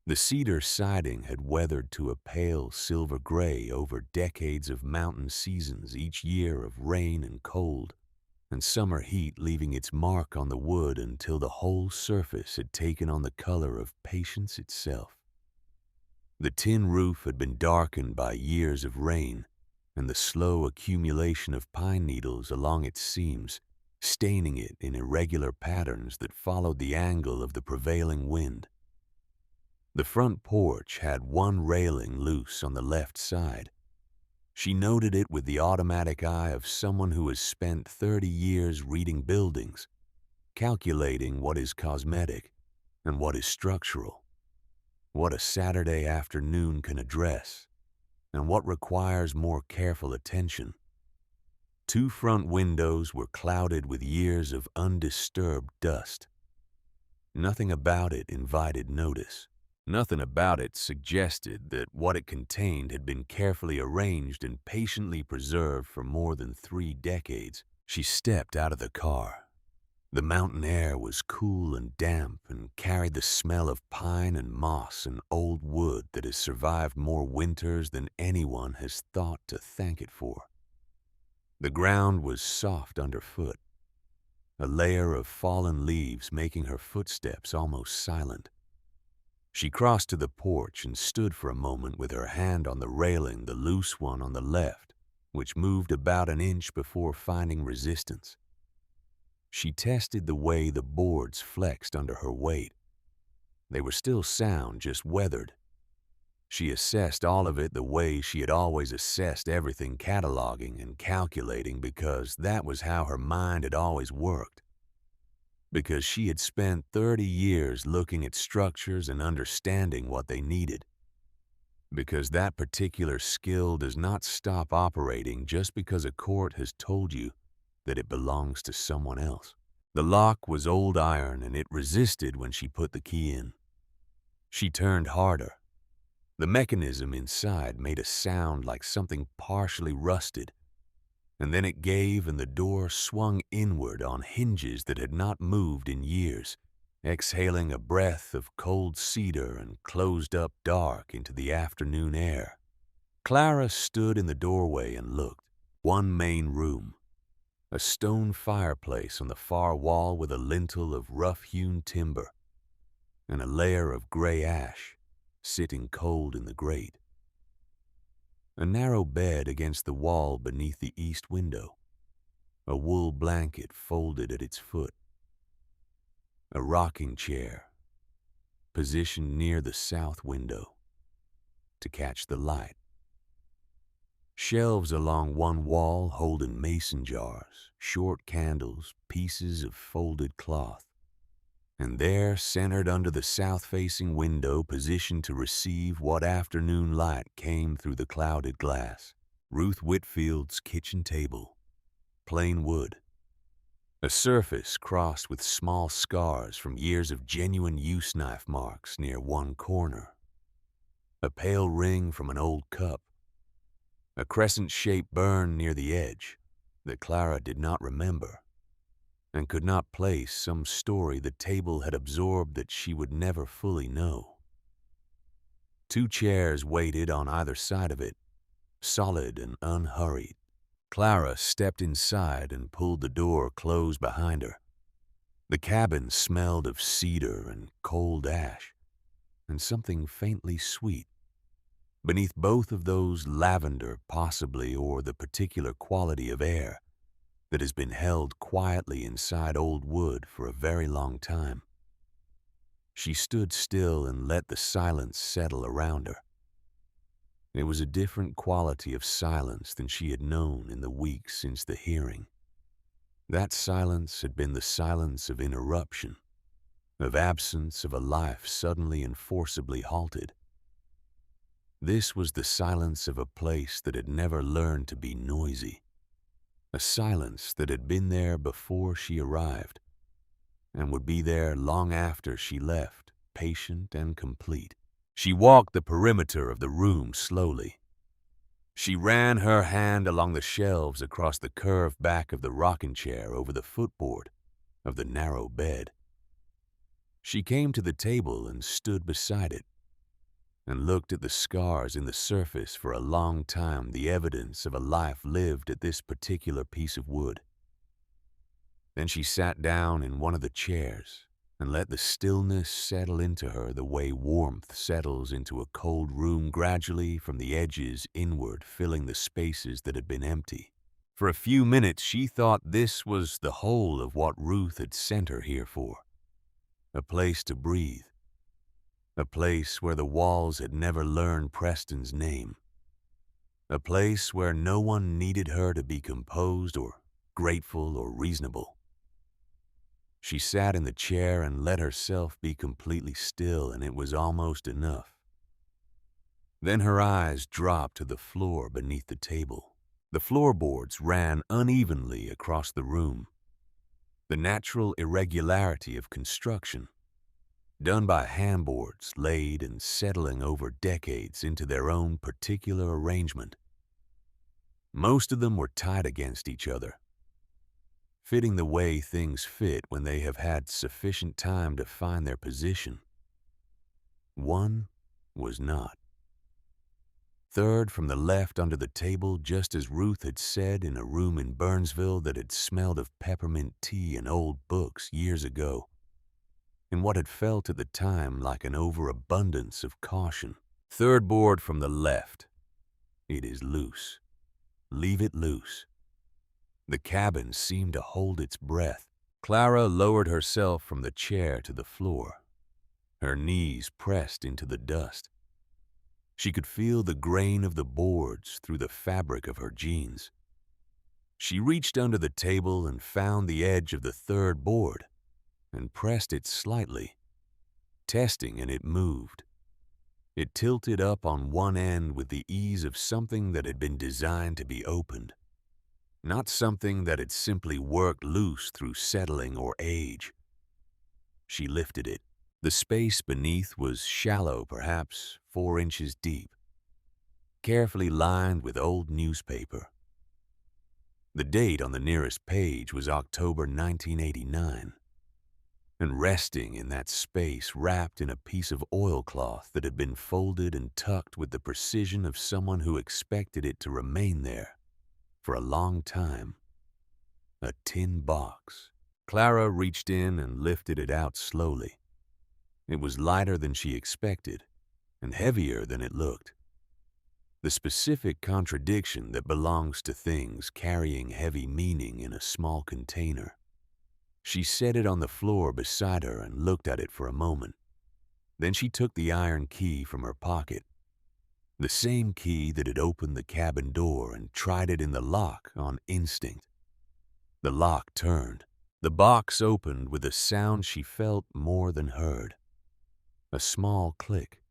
The cedar siding had weathered to a pale silver gray over decades of mountain seasons, each year of rain and cold, and summer heat leaving its mark on the wood until the whole surface had taken on the color of patience itself. The tin roof had been darkened by years of rain, and the slow accumulation of pine needles along its seams, staining it in irregular patterns that followed the angle of the prevailing wind. The front porch had one railing loose on the left side. She noted it with the automatic eye of someone who has spent 30 years reading buildings, calculating what is cosmetic and what is structural, what a Saturday afternoon can address, and what requires more careful attention. 2 front windows were clouded with years of undisturbed dust. Nothing about it invited notice. Nothing about it suggested that what it contained had been carefully arranged and patiently preserved for more than 3 decades. She stepped out of the car. The mountain air was cool and damp and carried the smell of pine and moss and old wood that has survived more winters than anyone has thought to thank it for. The ground was soft underfoot, a layer of fallen leaves making her footsteps almost silent. She crossed to the porch and stood for a moment with her hand on the railing, the loose one on the left, which moved about an inch before finding resistance. She tested the way the boards flexed under her weight. They were still sound, just weathered. She assessed all of it the way she had always assessed everything, cataloging and calculating, because that was how her mind had always worked. Because she had spent 30 years looking at structures and understanding what they needed. Because that particular skill does not stop operating just because a court has told you that it belongs to someone else. The lock was old iron and it resisted when she put the key in. She turned harder. The mechanism inside made a sound like something partially rusted, and then it gave and the door swung inward on hinges that had not moved in years, exhaling a breath of cold cedar and closed up dark into the afternoon air. Clara stood in the doorway and looked. One main room, a stone fireplace on the far wall with a lintel of rough-hewn timber, and a layer of gray ash sitting cold in the grate. A narrow bed against the wall beneath the east window, a wool blanket folded at its foot, a rocking chair positioned near the south window to catch the light, shelves along one wall holding mason jars, short candles, pieces of folded cloth, and there, centered under the south-facing window, positioned to receive what afternoon light came through the clouded glass, Ruth Whitfield's kitchen table, plain wood, A surface crossed with small scars from years of genuine use knife marks near one corner. A pale ring from an old cup. A crescent-shaped burn near the edge that Clara did not remember and could not place some story the table had absorbed that she would never fully know. 2 chairs waited on either side of it, solid and unhurried. Clara stepped inside and pulled the door closed behind her. The cabin smelled of cedar and cold ash, and something faintly sweet. Beneath both of those, lavender possibly, or the particular quality of air that has been held quietly inside old wood for a very long time. She stood still and let the silence settle around her. It was a different quality of silence than she had known in the weeks since the hearing. That silence had been the silence of interruption, of absence of a life suddenly and forcibly halted. This was the silence of a place that had never learned to be noisy, a silence that had been there before she arrived, and would be there long after she left, patient and complete. She walked the perimeter of the room slowly. She ran her hand along the shelves across the curved back of the rocking chair over the footboard of the narrow bed. She came to the table and stood beside it, and looked at the scars in the surface for a long time, the evidence of a life lived at this particular piece of wood. Then she sat down in one of the chairs and let the stillness settle into her the way warmth settles into a cold room, gradually from the edges inward, filling the spaces that had been empty. For a few minutes she thought this was the whole of what Ruth had sent her here for. A place to breathe. A place where the walls had never learned Preston's name. A place where no one needed her to be composed or grateful or reasonable. She sat in the chair and let herself be completely still, and it was almost enough. Then her eyes dropped to the floor beneath the table. The floorboards ran unevenly across the room. The natural irregularity of construction, done by handboards laid and settling over decades into their own particular arrangement. Most of them were tied against each other, fitting the way things fit when they have had sufficient time to find their position. One was not. Third from the left under the table, just as Ruth had said in a room in Burnsville that had smelled of peppermint tea and old books years ago, in what had felt at the time like an overabundance of caution. Third board from the left. It is loose. Leave it loose. The cabin seemed to hold its breath. Clara lowered herself from the chair to the floor. Her knees pressed into the dust. She could feel the grain of the boards through the fabric of her jeans. She reached under the table and found the edge of the third board and pressed it slightly, testing, and it moved. It tilted up on one end with the ease of something that had been designed to be opened, not something that had simply worked loose through settling or age. She lifted it. The space beneath was shallow, perhaps 4 inches deep, carefully lined with old newspaper. The date on the nearest page was October 1989, and resting in that space, wrapped in a piece of oilcloth that had been folded and tucked with the precision of someone who expected it to remain there for a long time, a tin box. Clara reached in and lifted it out slowly. It was lighter than she expected and heavier than it looked. The specific contradiction that belongs to things carrying heavy meaning in a small container. She set it on the floor beside her and looked at it for a moment. Then she took the iron key from her pocket, the same key that had opened the cabin door, and tried it in the lock on instinct. The lock turned. The box opened with a sound she felt more than heard. A small click,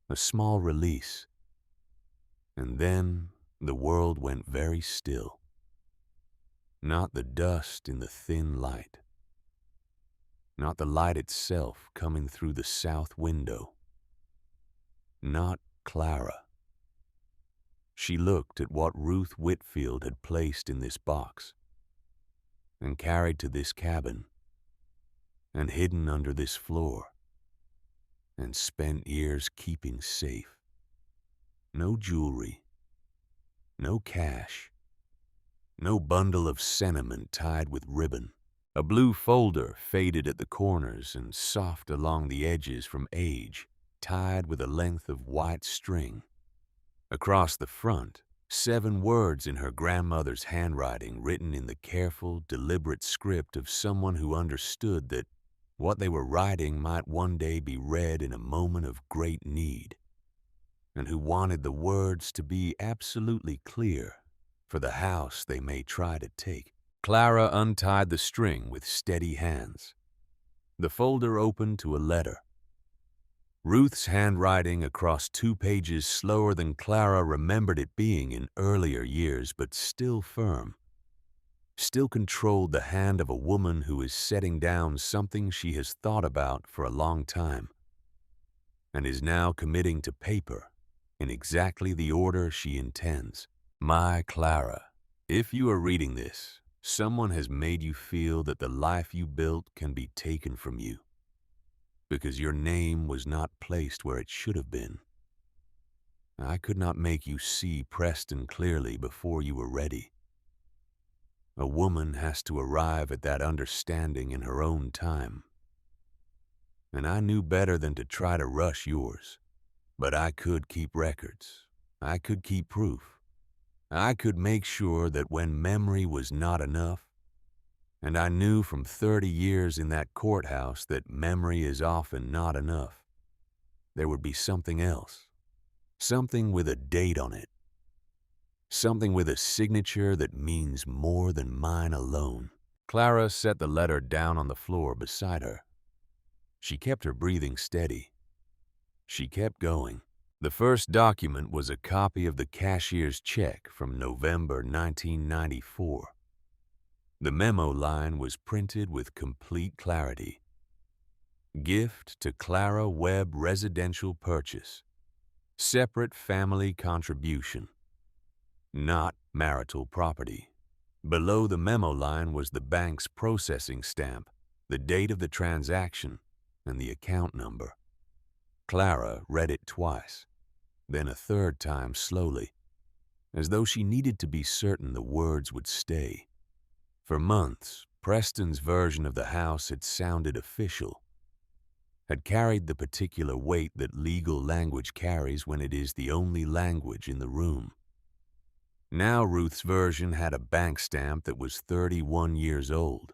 a small release, and then the world went very still. Not the dust in the thin light. Not the light itself coming through the south window. Not Clara. She looked at what Ruth Whitfield had placed in this box and carried to this cabin and hidden under this floor and spent years keeping safe. No jewelry, no cash, no bundle of sentiment tied with ribbon. A blue folder faded at the corners and soft along the edges from age, tied with a length of white string. Across the front, 7 words in her grandmother's handwriting written in the careful, deliberate script of someone who understood that what they were writing might one day be read in a moment of great need, and who wanted the words to be absolutely clear for the house they may try to take. Clara untied the string with steady hands. The folder opened to a letter. Ruth's handwriting across 2 pages slower than Clara remembered it being in earlier years, but still firm. Still controlled the hand of a woman who is setting down something she has thought about for a long time, and is now committing to paper in exactly the order she intends. My Clara, if you are reading this, someone has made you feel that the life you built can be taken from you, because your name was not placed where it should have been. I could not make you see Preston clearly before you were ready. A woman has to arrive at that understanding in her own time. And I knew better than to try to rush yours. But I could keep records. I could keep proof. I could make sure that when memory was not enough, and I knew from 30 years in that courthouse that memory is often not enough, there would be something else. Something with a date on it. Something with a signature that means more than mine alone. Clara set the letter down on the floor beside her. She kept her breathing steady. She kept going. The first document was a copy of the cashier's check from November 1994. The memo line was printed with complete clarity. Gift to Clara Webb Residential Purchase. Separate family contribution. Not marital property. Below the memo line was the bank's processing stamp, the date of the transaction, and the account number. Clara read it twice, then a third time slowly, as though she needed to be certain the words would stay. For months, Preston's version of the house had sounded official, had carried the particular weight that legal language carries when it is the only language in the room. Now Ruth's version had a bank stamp that was 31 years old.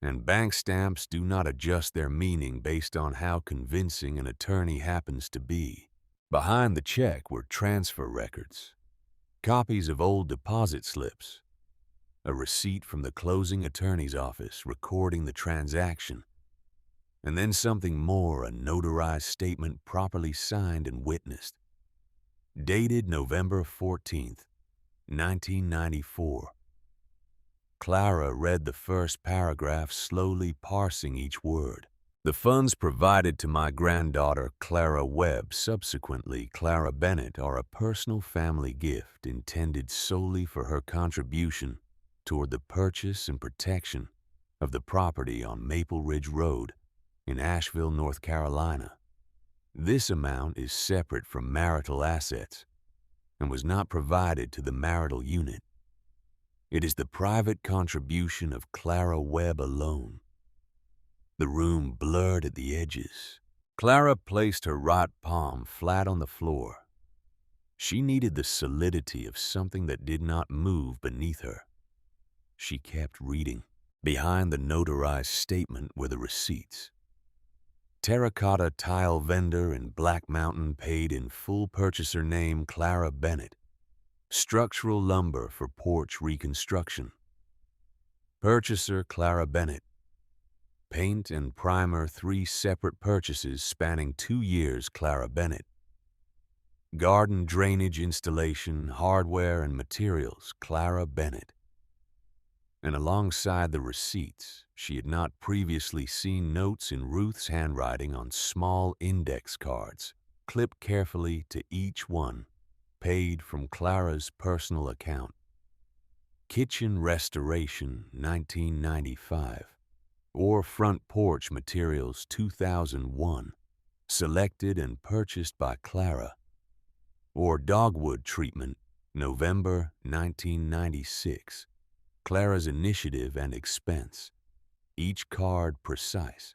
And bank stamps do not adjust their meaning based on how convincing an attorney happens to be. Behind the check were transfer records, copies of old deposit slips, a receipt from the closing attorney's office recording the transaction, and then something more, a notarized statement properly signed and witnessed. Dated November 14th, 1994. Clara read the first paragraph, slowly parsing each word. The funds provided to my granddaughter Clara Webb, subsequently Clara Bennett, are a personal family gift intended solely for her contribution toward the purchase and protection of the property on Maple Ridge Road in Asheville, North Carolina. This amount is separate from marital assets and was not provided to the marital unit. It is the private contribution of Clara Webb alone. The room blurred at the edges. Clara placed her right palm flat on the floor. She needed the solidity of something that did not move beneath her. She kept reading. Behind the notarized statement were the receipts. Terracotta tile vendor in Black Mountain paid in full purchaser name Clara Bennett. Structural lumber for porch reconstruction. Purchaser Clara Bennett. Paint and primer 3 separate purchases spanning 2 years Clara Bennett. Garden drainage installation, hardware and materials Clara Bennett. And alongside the receipts, she had not previously seen notes in Ruth's handwriting on small index cards, clipped carefully to each one, paid from Clara's personal account. Kitchen restoration, 1995, or front porch materials, 2001, selected and purchased by Clara, or dogwood treatment, November 1996, Clara's initiative and expense, each card precise,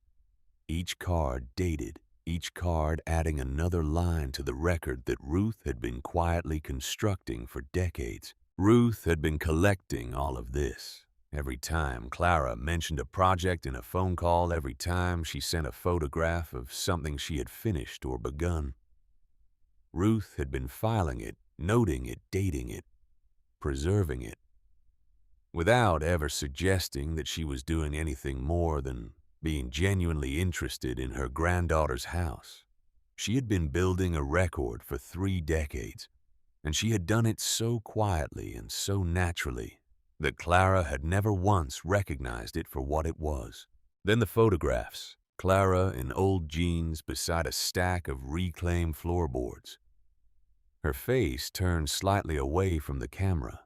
each card dated, each card adding another line to the record that Ruth had been quietly constructing for decades. Ruth had been collecting all of this. Every time Clara mentioned a project in a phone call, every time she sent a photograph of something she had finished or begun. Ruth had been filing it, noting it, dating it, preserving it, without ever suggesting that she was doing anything more than being genuinely interested in her granddaughter's house. She had been building a record for 3 decades, and she had done it so quietly and so naturally that Clara had never once recognized it for what it was. Then the photographs, Clara in old jeans beside a stack of reclaimed floorboards. Her face turned slightly away from the camera,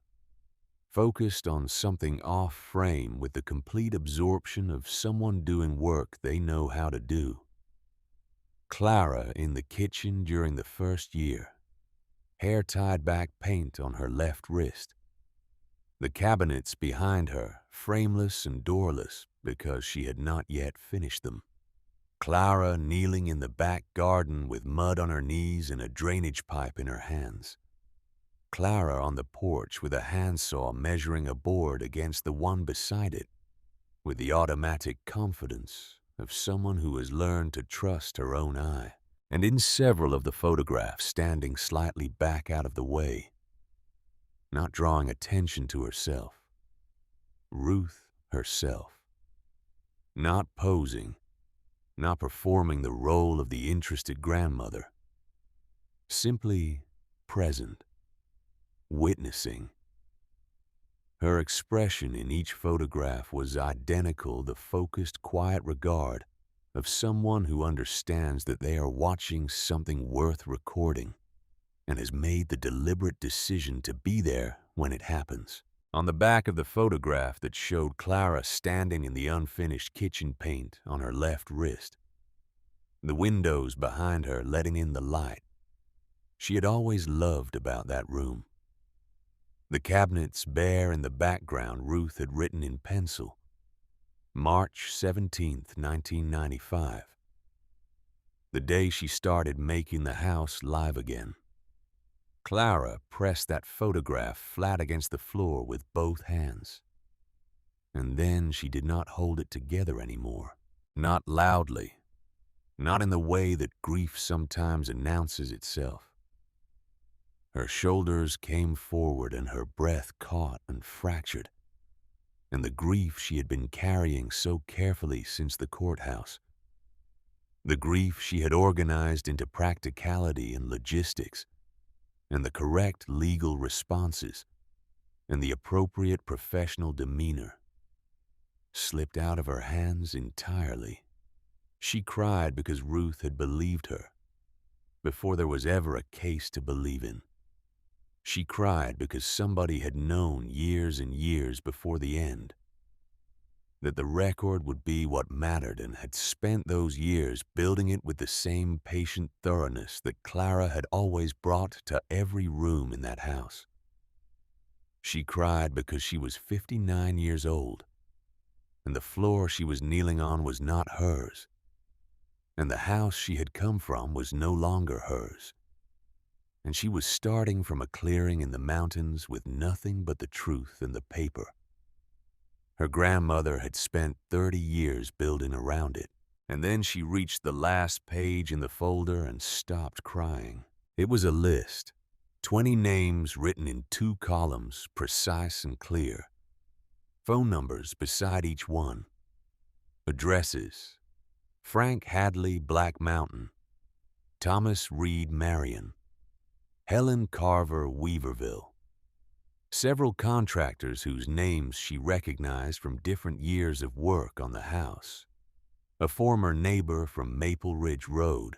focused on something off-frame with the complete absorption of someone doing work they know how to do. Clara in the kitchen during the first year, hair tied back, paint on her left wrist. The cabinets behind her, frameless and doorless because she had not yet finished them. Clara kneeling in the back garden with mud on her knees and a drainage pipe in her hands. Clara on the porch with a handsaw measuring a board against the one beside it, with the automatic confidence of someone who has learned to trust her own eye. And in several of the photographs standing slightly back out of the way, not drawing attention to herself. Ruth herself. Not posing, not performing the role of the interested grandmother. Simply present, witnessing. Her expression in each photograph was identical, the focused, quiet regard of someone who understands that they are watching something worth recording and has made the deliberate decision to be there when it happens. On the back of the photograph that showed Clara standing in the unfinished kitchen paint on her left wrist, the windows behind her letting in the light she had always loved about that room. The cabinets bare in the background, Ruth had written in pencil, March 17th, 1995, the day she started making the house live again. Clara pressed that photograph flat against the floor with both hands. And then she did not hold it together anymore. Not loudly. Not in the way that grief sometimes announces itself. Her shoulders came forward and her breath caught and fractured. And the grief she had been carrying so carefully since the courthouse. The grief she had organized into practicality and logistics, and the correct legal responses, and the appropriate professional demeanor, slipped out of her hands entirely. She cried because Ruth had believed her, before there was ever a case to believe in. She cried because somebody had known years and years before the end that the record would be what mattered, and had spent those years building it with the same patient thoroughness that Clara had always brought to every room in that house. She cried because she was 59 years old, and the floor she was kneeling on was not hers, and the house she had come from was no longer hers, and she was starting from a clearing in the mountains with nothing but the truth and the paper. Her grandmother had spent 30 years building around it, and then she reached the last page in the folder and stopped crying. It was a list, 20 names written in 2 columns, precise and clear. Phone numbers beside each one. Addresses: Frank Hadley, Black Mountain; Thomas Reed, Marion; Helen Carver, Weaverville; Several contractors whose names she recognized from different years of work on the house. A former neighbor from Maple Ridge Road.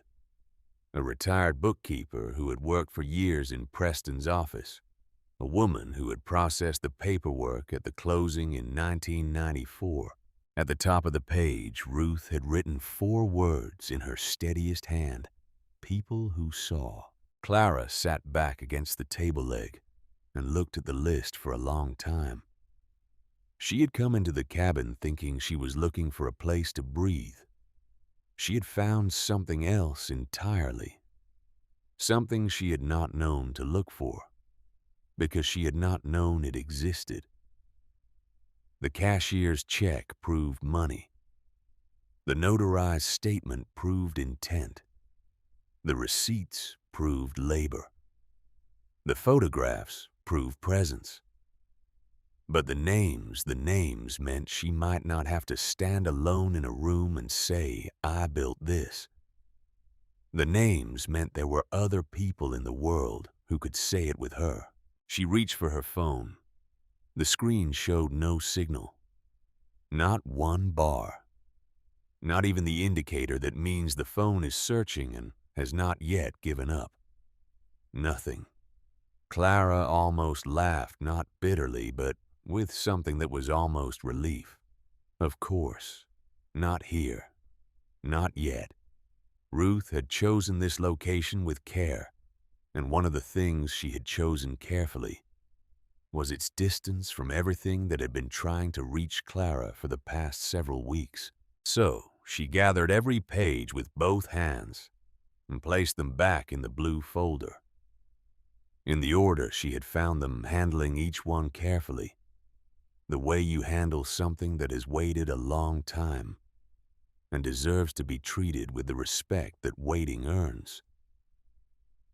A retired bookkeeper who had worked for years in Preston's office. A woman who had processed the paperwork at the closing in 1994. At the top of the page, Ruth had written 4 words in her steadiest hand. People who saw. Clara sat back against the table leg and looked at the list for a long time. She had come into the cabin thinking she was looking for a place to breathe. She had found something else entirely. Something she had not known to look for, because she had not known it existed. The cashier's check proved money. The notarized statement proved intent. The receipts proved labor. The photographs proved presence. But the names meant she might not have to stand alone in a room and say, "I built this." The names meant there were other people in the world who could say it with her. She reached for her phone. The screen showed no signal. Not one bar. Not even the indicator that means the phone is searching and has not yet given up. Nothing. Clara almost laughed, not bitterly, but with something that was almost relief. Of course. Not here. Not yet. Ruth had chosen this location with care, and one of the things she had chosen carefully was its distance from everything that had been trying to reach Clara for the past several weeks. So she gathered every page with both hands and placed them back in the blue folder. In the order she had found them, handling each one carefully, the way you handle something that has waited a long time and deserves to be treated with the respect that waiting earns.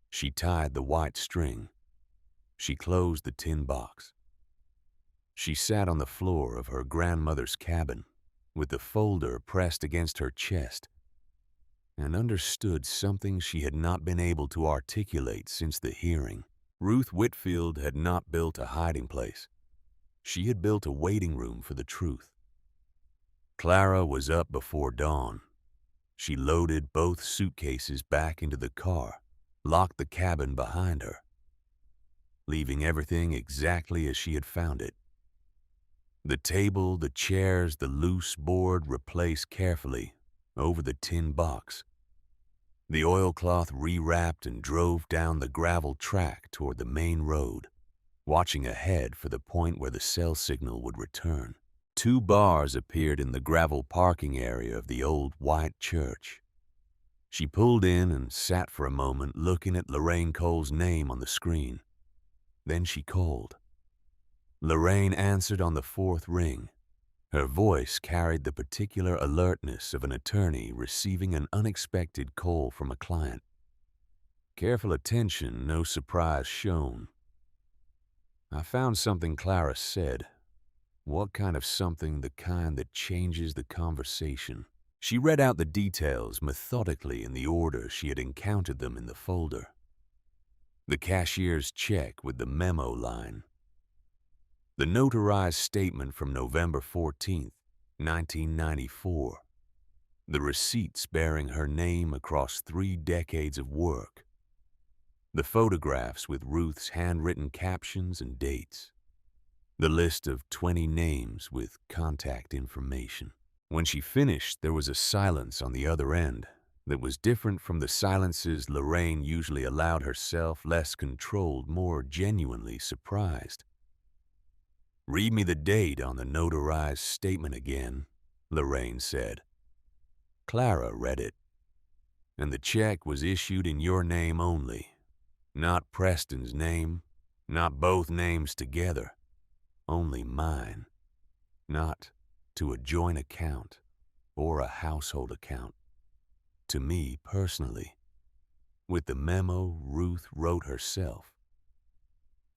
She tied the white string. She closed the tin box. She sat on the floor of her grandmother's cabin with the folder pressed against her chest and understood something she had not been able to articulate since the hearing. Ruth Whitfield had not built a hiding place. She had built a waiting room for the truth. Clara was up before dawn. She loaded both suitcases back into the car, locked the cabin behind her, leaving everything exactly as she had found it. The table, the chairs, the loose board replaced carefully over the tin box. The oilcloth rewrapped and drove down the gravel track toward the main road, watching ahead for the point where the cell signal would return. 2 bars appeared in the gravel parking area of the old white church. She pulled in and sat for a moment looking at Lorraine Cole's name on the screen. Then she called. Lorraine answered on the 4th ring. Her voice carried the particular alertness of an attorney receiving an unexpected call from a client. Careful attention, no surprise shown. "I found something," Clara said. "What kind of something?" "The kind that changes the conversation." She read out the details methodically in the order she had encountered them in the folder. The cashier's check with the memo line. The notarized statement from November 14th, 1994. The receipts bearing her name across 3 decades of work. The photographs with Ruth's handwritten captions and dates. The list of 20 names with contact information. When she finished, there was a silence on the other end that was different from the silences Lorraine usually allowed herself, less controlled, more genuinely surprised. "Read me the date on the notarized statement again," Lorraine said. Clara read it. "And the check was issued in your name only. Not Preston's name, not both names together. Only mine. Not to a joint account or a household account. To me personally. With the memo Ruth wrote herself."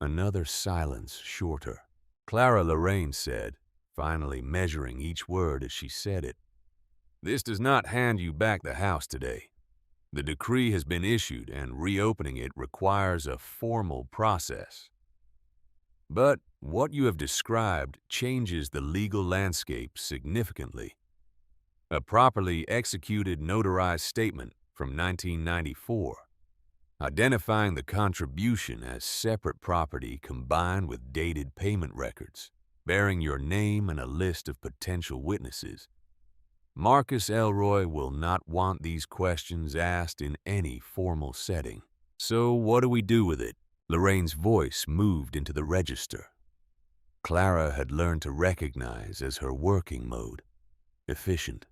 Another silence, shorter. "Clara," Lorraine said, finally measuring each word as she said it, "this does not hand you back the house today. The decree has been issued and reopening it requires a formal process." But what you have described changes the legal landscape significantly. A properly executed notarized statement from 1994, identifying the contribution as separate property combined with dated payment records, bearing your name and a list of potential witnesses. Marcus Elroy will not want these questions asked in any formal setting. So what do we do with it? Lorraine's voice moved into the register. Clara had learned to recognize as her working mode: efficient,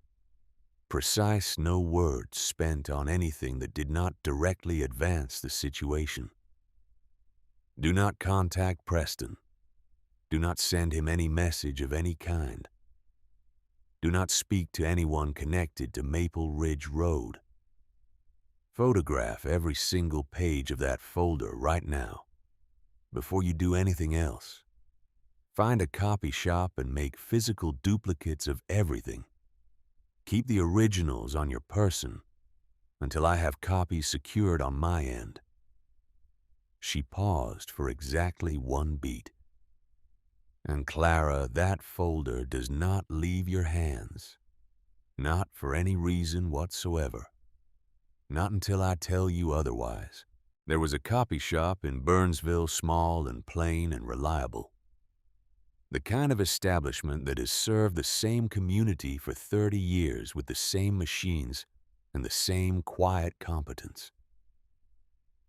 precise, no words spent on anything that did not directly advance the situation. Do not contact Preston. Do not send him any message of any kind. Do not speak to anyone connected to Maple Ridge Road. Photograph every single page of that folder right now. Before you do anything else, find a copy shop and make physical duplicates of everything. Keep the originals on your person until I have copies secured on my end. She paused for exactly one beat. And Clara, that folder does not leave your hands. Not for any reason whatsoever. Not until I tell you otherwise. There was a copy shop in Burnsville, small and plain and reliable. The kind of establishment that has served the same community for 30 years with the same machines and the same quiet competence.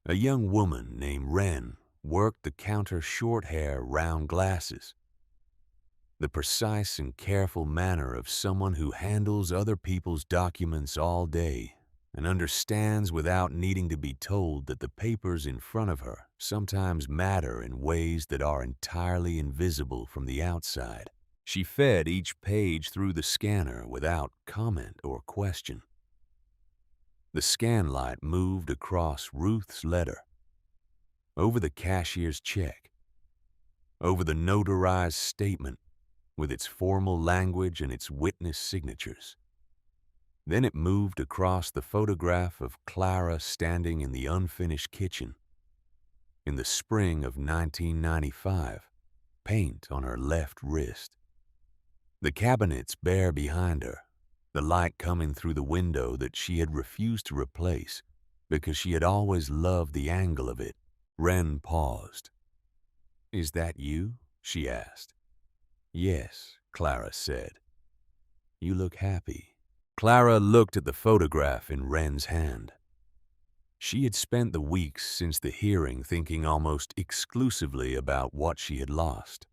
A young woman named Wren worked the counter, short hair, round glasses. The precise and careful manner of someone who handles other people's documents all day and understands without needing to be told that the papers in front of her sometimes matter in ways that are entirely invisible from the outside. She fed each page through the scanner without comment or question. The scan light moved across Ruth's letter, over the cashier's check, over the notarized statement with its formal language and its witness signatures. Then it moved across the photograph of Clara standing in the unfinished kitchen. In the spring of 1995, paint on her left wrist. The cabinets bare behind her, the light coming through the window that she had refused to replace because she had always loved the angle of it. Wren paused. "Is that you?" she asked. "Yes," Clara said. "You look happy." Clara looked at the photograph in Wren's hand. She had spent the weeks since the hearing thinking almost exclusively about what she had lost.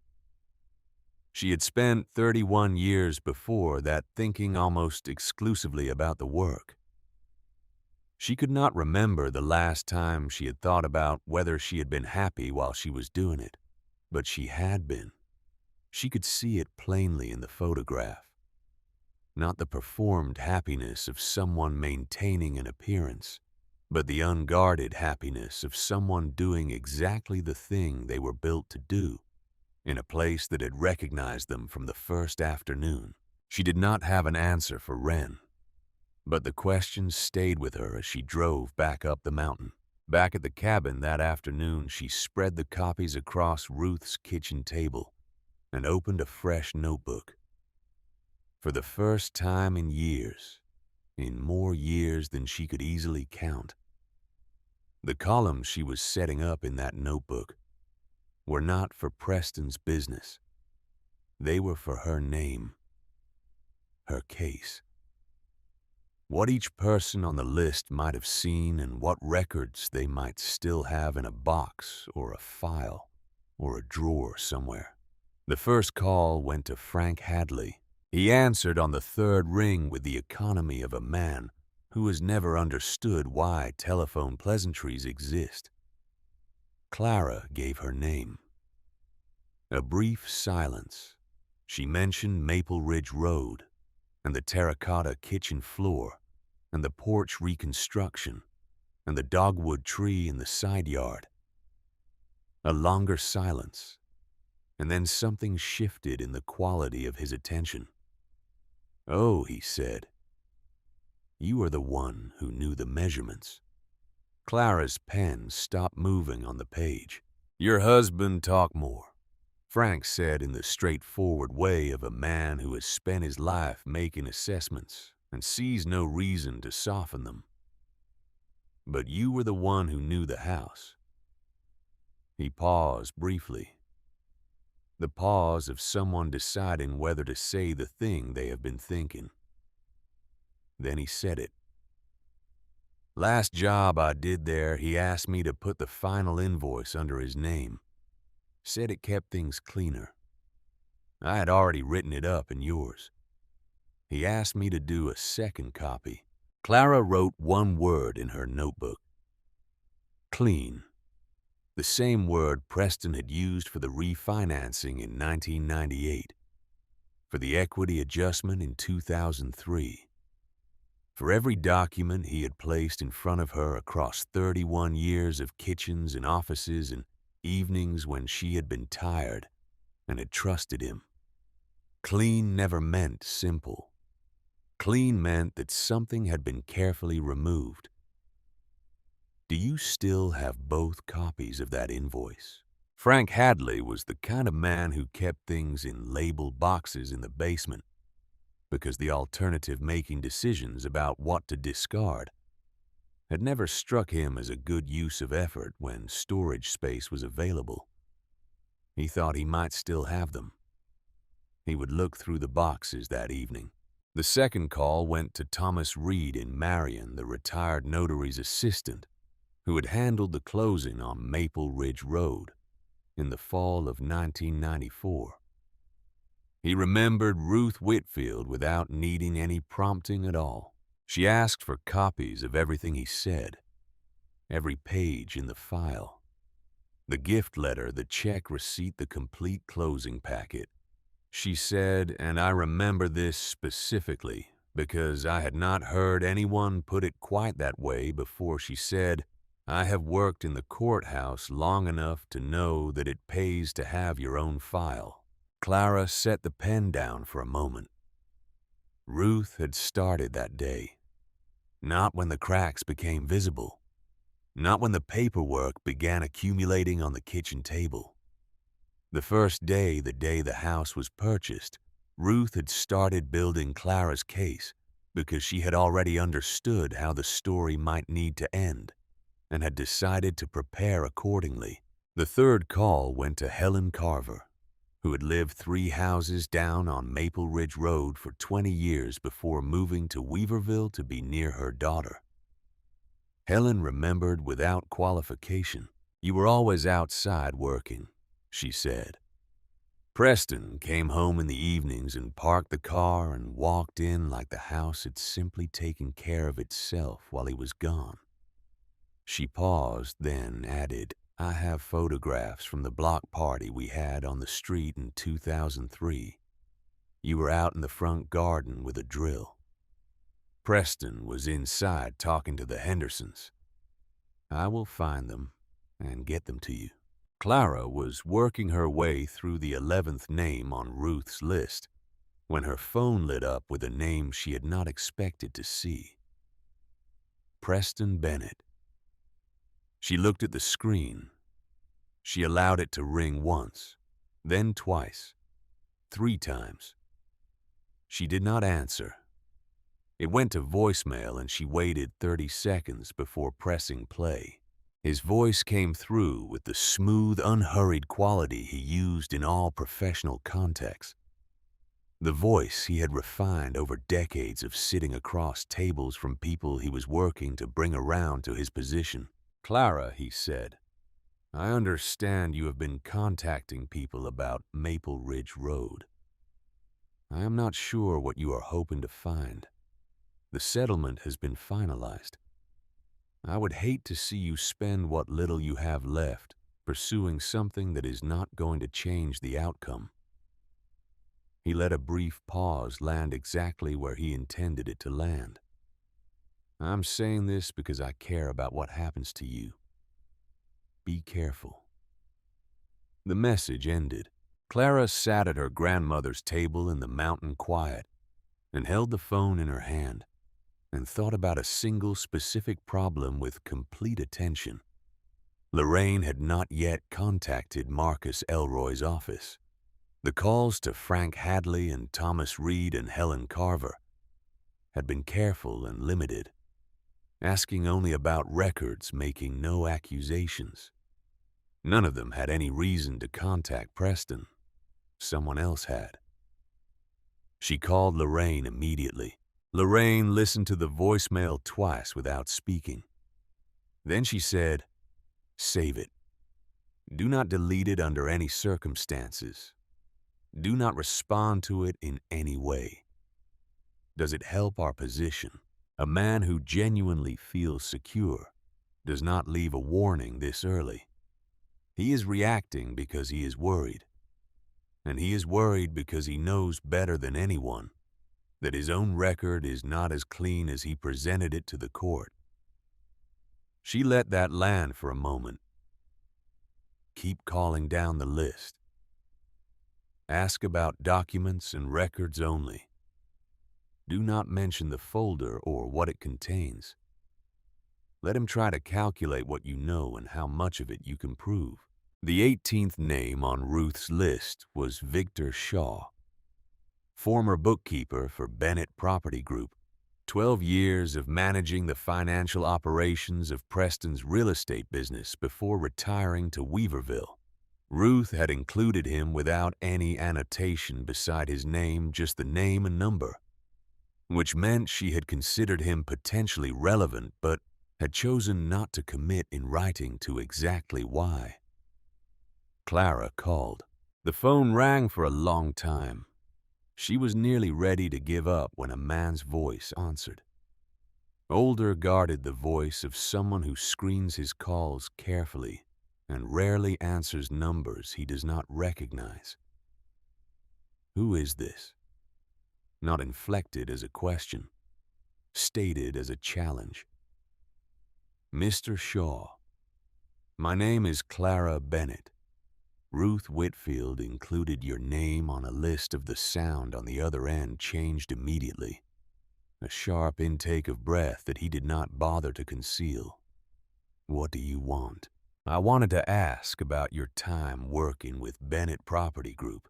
She had spent 31 years before that thinking almost exclusively about the work. She could not remember the last time she had thought about whether she had been happy while she was doing it, but she had been. She could see it plainly in the photograph. Not the performed happiness of someone maintaining an appearance, but the unguarded happiness of someone doing exactly the thing they were built to do, in a place that had recognized them from the first afternoon. She did not have an answer for Wren, but the question stayed with her as she drove back up the mountain. Back at the cabin that afternoon, she spread the copies across Ruth's kitchen table and opened a fresh notebook. For the first time in years, in more years than she could easily count, the columns she was setting up in that notebook were not for Preston's business. They were for her name, her case. What each person on the list might have seen and what records they might still have in a box or a file or a drawer somewhere. The first call went to Frank Hadley. He answered on the third ring with the economy of a man who has never understood why telephone pleasantries exist. Clara gave her name. A brief silence. She mentioned Maple Ridge Road and the terracotta kitchen floor and the porch reconstruction and the dogwood tree in the side yard. A longer silence, and then something shifted in the quality of his attention. "Oh," he said, "you are the one who knew the measurements." Clara's pen stopped moving on the page. "Your husband talk more." Frank said in the straightforward way of a man who has spent his life making assessments and sees no reason to soften them. But you were the one who knew the house. He paused briefly. The pause of someone deciding whether to say the thing they have been thinking. Then he said it. Last job I did there, he asked me to put the final invoice under his name. Said it kept things cleaner. I had already written it up in yours. He asked me to do a second copy. Clara wrote one word in her notebook. Clean. The same word Preston had used for the refinancing in 1998, for the equity adjustment in 2003, for every document he had placed in front of her across 31 years of kitchens and offices and evenings when she had been tired and had trusted him. Clean never meant simple. Clean meant that something had been carefully removed. Do you still have both copies of that invoice? Frank Hadley was the kind of man who kept things in labeled boxes in the basement because the alternative making decisions about what to discard had never struck him as a good use of effort when storage space was available. He thought he might still have them. He would look through the boxes that evening. The second call went to Thomas Reed in Marion, the retired notary's assistant, who had handled the closing on Maple Ridge Road in the fall of 1994. He remembered Ruth Whitfield without needing any prompting at all. She asked for copies of everything he said, every page in the file, the gift letter, the check receipt, the complete closing packet. She said, and I remember this specifically because I had not heard anyone put it quite that way before, she said, I have worked in the courthouse long enough to know that it pays to have your own file. Clara set the pen down for a moment. Ruth had started that day. Not when the cracks became visible. Not when the paperwork began accumulating on the kitchen table. The first day, the day the house was purchased, Ruth had started building Clara's case because she had already understood how the story might need to end and had decided to prepare accordingly. The third call went to Helen Carver, who had lived 3 houses down on Maple Ridge Road for 20 years before moving to Weaverville to be near her daughter. Helen remembered without qualification. You were always outside working, she said. Preston came home in the evenings and parked the car and walked in like the house had simply taken care of itself while he was gone. She paused, then added, I have photographs from the block party we had on the street in 2003. You were out in the front garden with a drill. Preston was inside talking to the Hendersons. I will find them and get them to you. Clara was working her way through the 11th name on Ruth's list when her phone lit up with a name she had not expected to see. Preston Bennett. She looked at the screen. She allowed it to ring once, then twice, 3 times. She did not answer. It went to voicemail and she waited 30 seconds before pressing play. His voice came through with the smooth, unhurried quality he used in all professional contexts. The voice he had refined over decades of sitting across tables from people he was working to bring around to his position. Clara, he said, I understand you have been contacting people about Maple Ridge Road. I am not sure what you are hoping to find. The settlement has been finalized. I would hate to see you spend what little you have left pursuing something that is not going to change the outcome. He let a brief pause land exactly where he intended it to land. I'm saying this because I care about what happens to you. Be careful. The message ended. Clara sat at her grandmother's table in the mountain quiet and held the phone in her hand and thought about a single specific problem with complete attention. Lorraine had not yet contacted Marcus Elroy's office. The calls to Frank Hadley and Thomas Reed and Helen Carver had been careful and limited, asking only about records, making no accusations. None of them had any reason to contact Preston. Someone else had. She called Lorraine immediately. Lorraine listened to the voicemail twice without speaking. Then she said, "Save it. Do not delete it under any circumstances. Do not respond to it in any way. Does it help our position? A man who genuinely feels secure does not leave a warning this early. He is reacting because he is worried. And he is worried because he knows better than anyone that his own record is not as clean as he presented it to the court." She let that land for a moment. Keep calling down the list. Ask about documents and records only. Do not mention the folder or what it contains. Let him try to calculate what you know and how much of it you can prove. The 18th name on Ruth's list was Victor Shaw, former bookkeeper for Bennett Property Group. 12 years of managing the financial operations of Preston's real estate business before retiring to Weaverville. Ruth had included him without any annotation beside his name, just the name and number, which meant she had considered him potentially relevant but had chosen not to commit in writing to exactly why. Clara called. The phone rang for a long time. She was nearly ready to give up when a man's voice answered. Older guarded the voice of someone who screens his calls carefully and rarely answers numbers he does not recognize. Who is this? Not inflected as a question, stated as a challenge. Mr. Shaw, my name is Clara Bennett. Ruth Whitfield included your name on a list. Of the sound on the other end changed immediately, a sharp intake of breath that he did not bother to conceal. What do you want? I wanted to ask about your time working with Bennett Property Group,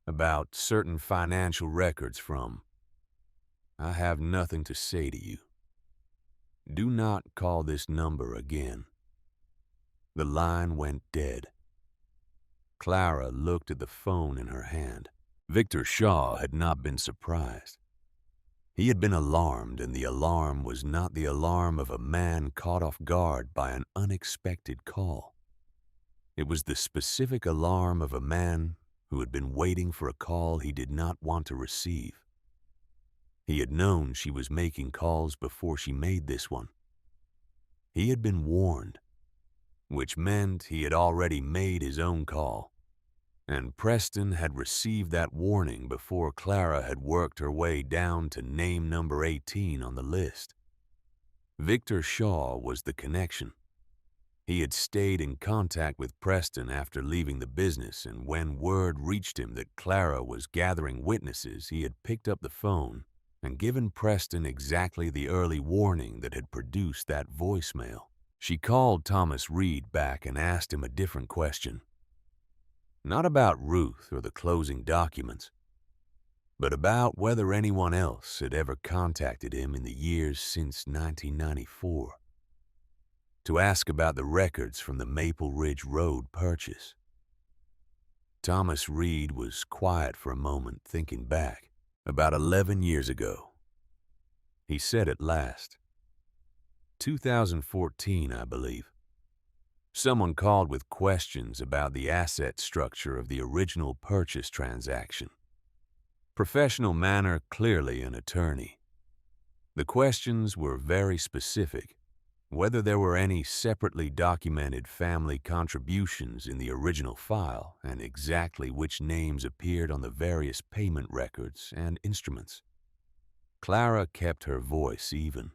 about certain financial records from. I have nothing to say to you. Do not call this number again. The line went dead. Clara looked at the phone in her hand. Victor Shaw had not been surprised. He had been alarmed, and the alarm was not the alarm of a man caught off guard by an unexpected call. It was the specific alarm of a man who had been waiting for a call he did not want to receive. He had known she was making calls before she made this one. He had been warned, which meant he had already made his own call. And Preston had received that warning before Clara had worked her way down to name number 18 on the list. Victor Shaw was the connection. He had stayed in contact with Preston after leaving the business, and when word reached him that Clara was gathering witnesses, he had picked up the phone and given Preston exactly the early warning that had produced that voicemail. She called Thomas Reed back and asked him a different question. Not about Ruth or the closing documents, but about whether anyone else had ever contacted him in the years since 1994. To ask about the records from the Maple Ridge Road purchase. Thomas Reed was quiet for a moment, thinking back. About 11 years ago. He said at last. 2014, I believe. Someone called with questions about the asset structure of the original purchase transaction. Professional manner, clearly an attorney. The questions were very specific. Whether there were any separately documented family contributions in the original file, and exactly which names appeared on the various payment records and instruments. Clara kept her voice even.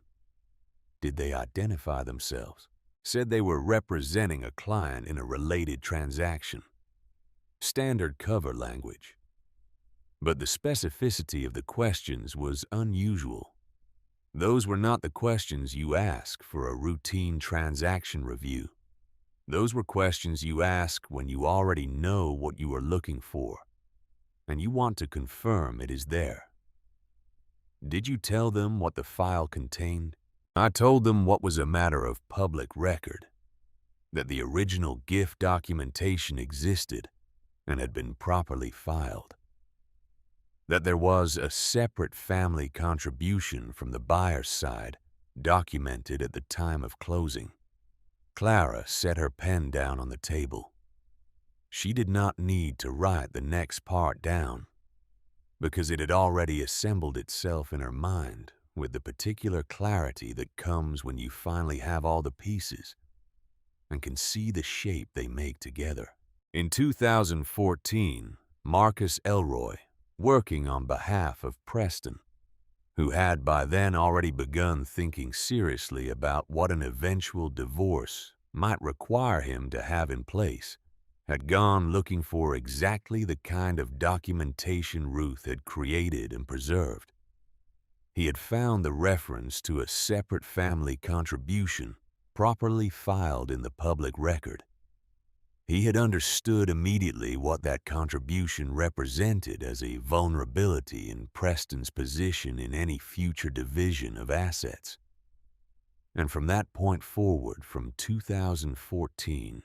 Did they identify themselves? Said they were representing a client in a related transaction. Standard cover language. But the specificity of the questions was unusual. Those were not the questions you ask for a routine transaction review. Those were questions you ask when you already know what you are looking for. and you want to confirm it is there. Did you tell them what the file contained? I told them what was a matter of public record, that the original gift documentation existed and had been properly filed, that there was a separate family contribution from the buyer's side documented at the time of closing. Clara set her pen down on the table. She did not need to write the next part down, because it had already assembled itself in her mind with the particular clarity that comes when you finally have all the pieces and can see the shape they make together. In 2014, Marcus Elroy, working on behalf of Preston, who had by then already begun thinking seriously about what an eventual divorce might require him to have in place, had gone looking for exactly the kind of documentation Ruth had created and preserved. He had found the reference to a separate family contribution properly filed in the public record. He had understood immediately what that contribution represented as a vulnerability in Preston's position in any future division of assets. And from that point forward, from 2014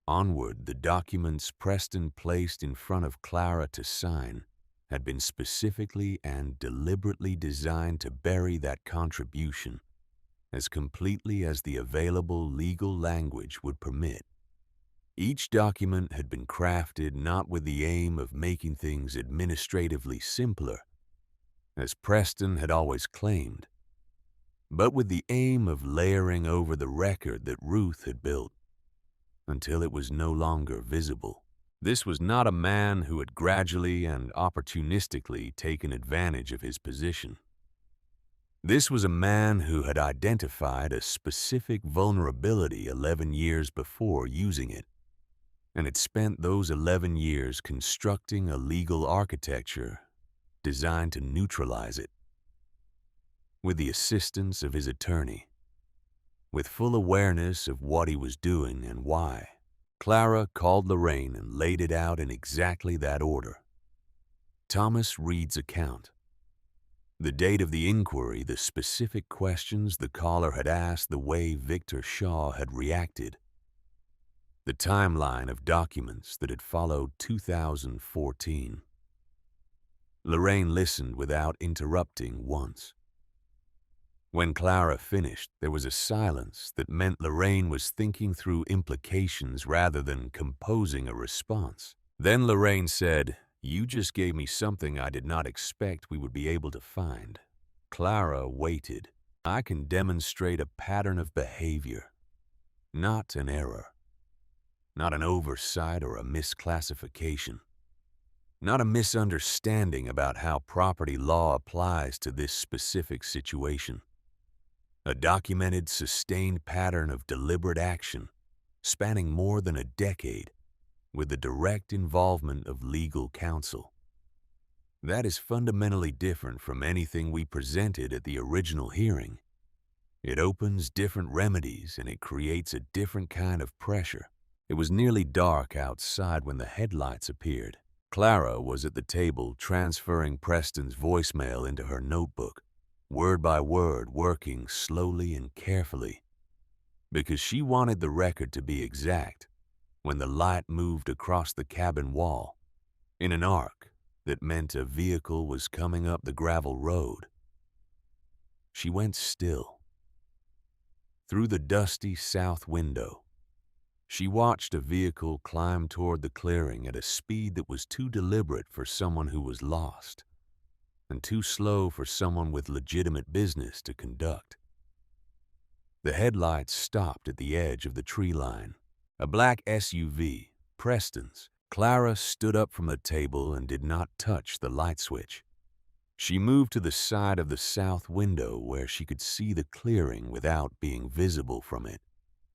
onward, the documents Preston placed in front of Clara to sign had been specifically and deliberately designed to bury that contribution as completely as the available legal language would permit. Each document had been crafted not with the aim of making things administratively simpler, as Preston had always claimed, but with the aim of layering over the record that Ruth had built until it was no longer visible. This was not a man who had gradually and opportunistically taken advantage of his position. This was a man who had identified a specific vulnerability 11 years before using it, and had spent those 11 years constructing a legal architecture designed to neutralize it. With the assistance of his attorney, with full awareness of what he was doing and why, Clara called Lorraine and laid it out in exactly that order. Thomas Reed's account, the date of the inquiry, the specific questions the caller had asked, the way Victor Shaw had reacted, the timeline of documents that had followed 2014. Lorraine listened without interrupting once. When Clara finished, there was a silence that meant Lorraine was thinking through implications rather than composing a response. Then Lorraine said, "You just gave me something I did not expect we would be able to find." Clara waited. "I can demonstrate a pattern of behavior, not an error, not an oversight or a misclassification, not a misunderstanding about how property law applies to this specific situation. A documented, sustained pattern of deliberate action spanning more than a decade with the direct involvement of legal counsel. That is fundamentally different from anything we presented at the original hearing. It opens different remedies and it creates a different kind of pressure." It was nearly dark outside when the headlights appeared. Clara was at the table transferring Preston's voicemail into her notebook, word by word, working slowly and carefully, because she wanted the record to be exact when the light moved across the cabin wall in an arc that meant a vehicle was coming up the gravel road. She went still. Through the dusty south window, she watched a vehicle climb toward the clearing at a speed that was too deliberate for someone who was lost, and too slow for someone with legitimate business to conduct. The headlights stopped at the edge of the tree line. A black SUV, Preston's. Clara stood up from the table and did not touch the light switch. She moved to the side of the south window where she could see the clearing without being visible from it.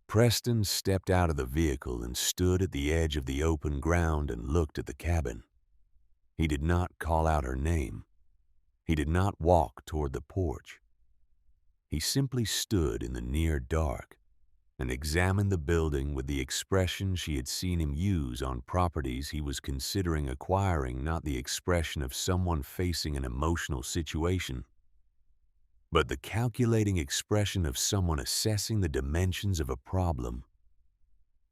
Preston stepped out of the vehicle and stood at the edge of the open ground and looked at the cabin. He did not call out her name. He did not walk toward the porch. He simply stood in the near dark and examined the building with the expression she had seen him use on properties he was considering acquiring, not the expression of someone facing an emotional situation, but the calculating expression of someone assessing the dimensions of a problem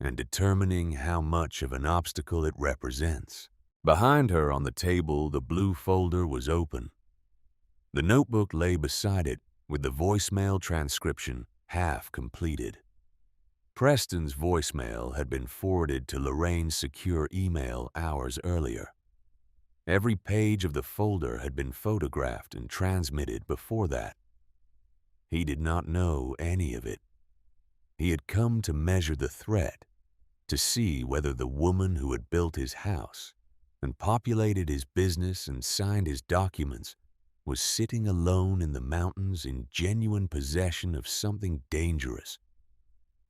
and determining how much of an obstacle it represents. Behind her on the table, the blue folder was open. The notebook lay beside it, with the voicemail transcription half completed. Preston's voicemail had been forwarded to Lorraine's secure email hours earlier. Every page of the folder had been photographed and transmitted before that. He did not know any of it. He had come to measure the threat, to see whether the woman who had built his house and populated his business and signed his documents was sitting alone in the mountains in genuine possession of something dangerous,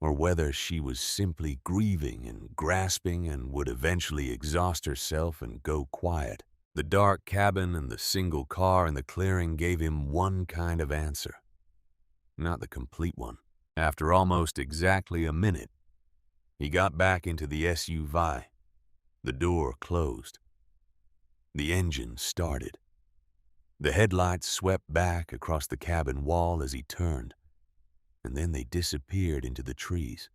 or whether she was simply grieving and grasping and would eventually exhaust herself and go quiet. The dark cabin and the single car in the clearing gave him one kind of answer, not the complete one. After almost exactly a minute, he got back into the SUV. The door closed. The engine started. The headlights swept back across the cabin wall as he turned, and then they disappeared into the trees,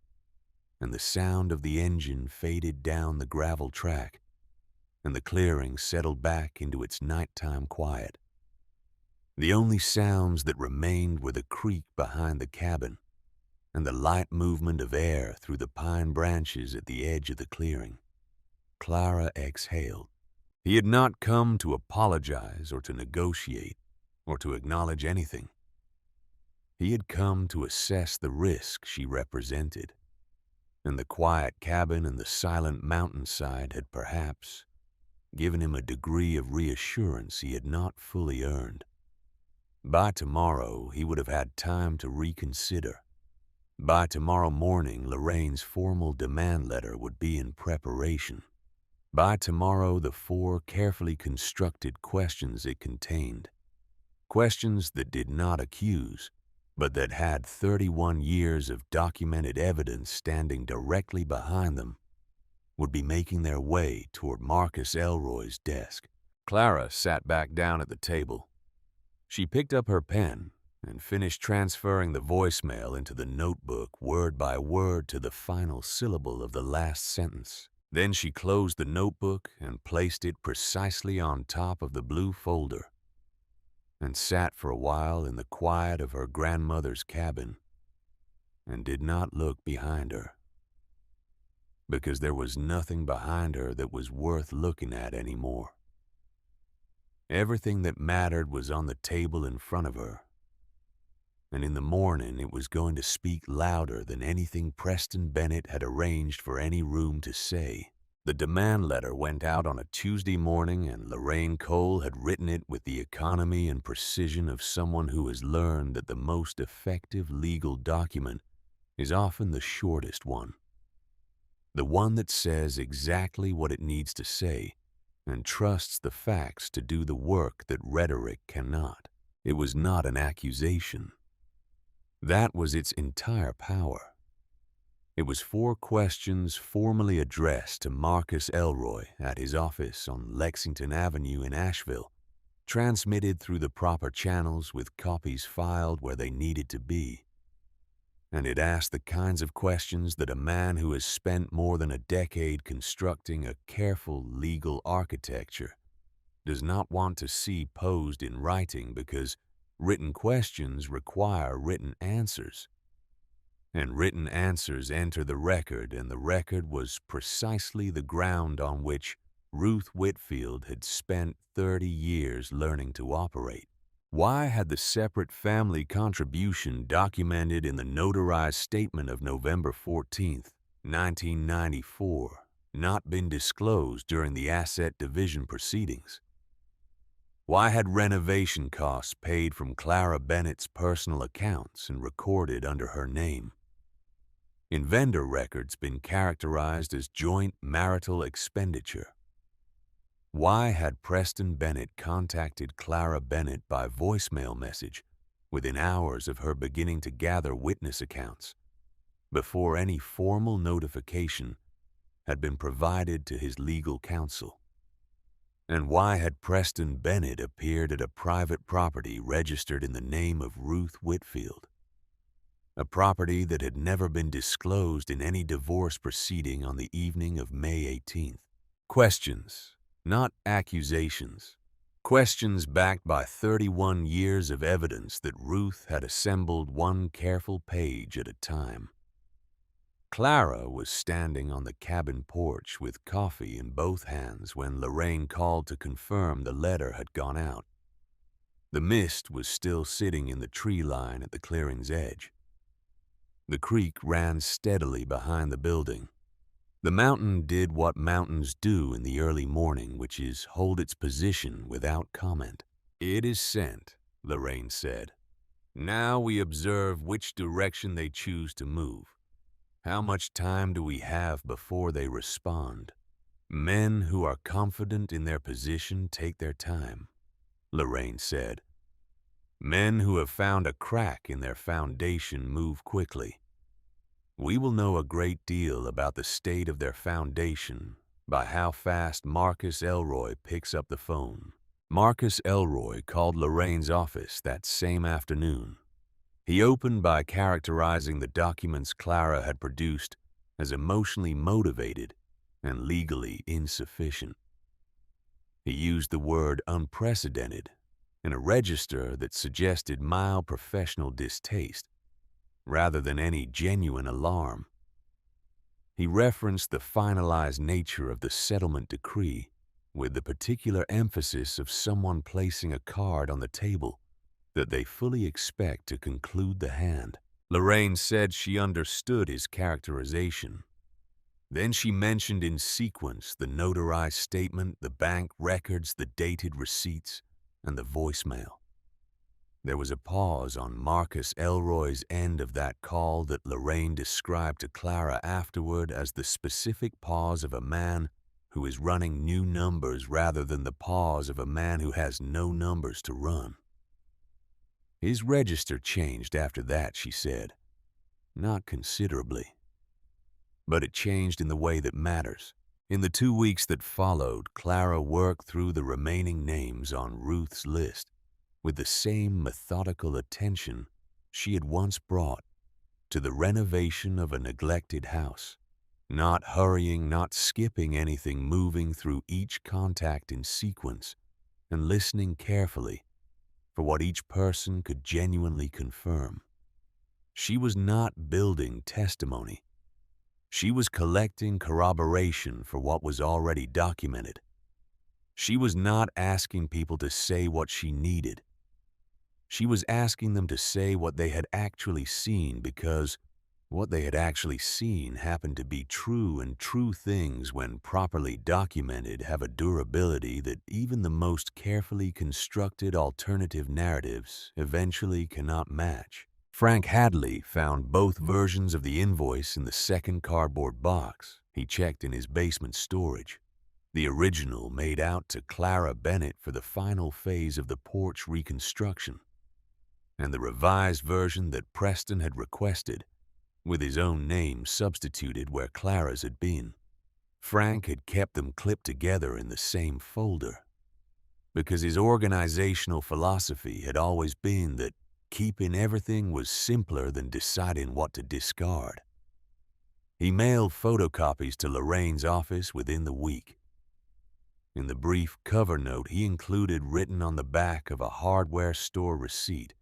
and the sound of the engine faded down the gravel track, and the clearing settled back into its nighttime quiet. The only sounds that remained were the creak behind the cabin and the light movement of air through the pine branches at the edge of the clearing. Clara exhaled. He had not come to apologize or to negotiate or to acknowledge anything. He had come to assess the risk she represented, and the quiet cabin and the silent mountainside had perhaps given him a degree of reassurance he had not fully earned. By tomorrow, he would have had time to reconsider. By tomorrow morning, Lorraine's formal demand letter would be in preparation. By tomorrow, the 4 carefully constructed questions it contained, questions that did not accuse, but that had 31 years of documented evidence standing directly behind them, would be making their way toward Marcus Elroy's desk. Clara sat back down at the table. She picked up her pen and finished transferring the voicemail into the notebook word by word to the final syllable of the last sentence. Then she closed the notebook and placed it precisely on top of the blue folder and sat for a while in the quiet of her grandmother's cabin and did not look behind her, because there was nothing behind her that was worth looking at anymore. Everything that mattered was on the table in front of her, and in the morning it was going to speak louder than anything Preston Bennett had arranged for any room to say. The demand letter went out on a Tuesday morning, and Lorraine Cole had written it with the economy and precision of someone who has learned that the most effective legal document is often the shortest one. The one that says exactly what it needs to say and trusts the facts to do the work that rhetoric cannot. It was not an accusation. That was its entire power. It was 4 questions formally addressed to Marcus Elroy at his office on Lexington Avenue in Asheville, transmitted through the proper channels with copies filed where they needed to be. And it asked the kinds of questions that a man who has spent more than a decade constructing a careful legal architecture does not want to see posed in writing, because written questions require written answers. And written answers enter the record, and the record was precisely the ground on which Ruth Whitfield had spent 30 years learning to operate. Why had the separate family contribution documented in the notarized statement of November 14, 1994, not been disclosed during the asset division proceedings? Why had renovation costs paid from Clara Bennett's personal accounts and recorded under her name in vendor records been characterized as joint marital expenditure? Why had Preston Bennett contacted Clara Bennett by voicemail message within hours of her beginning to gather witness accounts? before any formal notification had been provided to his legal counsel. And why had Preston Bennett appeared at a private property registered in the name of Ruth Whitfield? A property that had never been disclosed in any divorce proceeding on the evening of May 18th. Questions, not accusations. Questions backed by 31 years of evidence that Ruth had assembled one careful page at a time. Clara was standing on the cabin porch with coffee in both hands when Lorraine called to confirm the letter had gone out. The mist was still sitting in the tree line at the clearing's edge. The creek ran steadily behind the building. The mountain did what mountains do in the early morning, which is hold its position without comment. "It is sent," Lorraine said. "Now we observe which direction they choose to move. How much time do we have before they respond? Men who are confident in their position take their time," Lorraine said. "Men who have found a crack in their foundation move quickly. We will know a great deal about the state of their foundation by how fast Marcus Elroy picks up the phone." Marcus Elroy called Lorraine's office that same afternoon. He opened by characterizing the documents Clara had produced as emotionally motivated and legally insufficient. He used the word unprecedented in a register that suggested mild professional distaste rather than any genuine alarm. He referenced the finalized nature of the settlement decree with the particular emphasis of someone placing a card on the table that they fully expect to conclude the hand. Lorraine said she understood his characterization. Then she mentioned in sequence the notarized statement, the bank records, the dated receipts, and the voicemail. There was a pause on Marcus Elroy's end of that call that Lorraine described to Clara afterward as the specific pause of a man who is running new numbers rather than the pause of a man who has no numbers to run. His register changed after that, she said. Not considerably. But it changed in the way that matters. In the 2 weeks that followed, Clara worked through the remaining names on Ruth's list with the same methodical attention she had once brought to the renovation of a neglected house. Not hurrying, not skipping anything, moving through each contact in sequence and listening carefully for what each person could genuinely confirm. She was not building testimony. She was collecting corroboration for what was already documented. She was not asking people to say what she needed. She was asking them to say what they had actually seen, because what they had actually seen happened to be true, and true things, when properly documented, have a durability that even the most carefully constructed alternative narratives eventually cannot match. Frank Hadley found both versions of the invoice in the second cardboard box he checked in his basement storage. The original made out to Clara Bennett for the final phase of the porch reconstruction, and the revised version that Preston had requested, with his own name substituted where Clara's had been. Frank had kept them clipped together in the same folder, because his organizational philosophy had always been that keeping everything was simpler than deciding what to discard. He mailed photocopies to Lorraine's office within the week. In the brief cover note he included, written on the back of a hardware store receipt,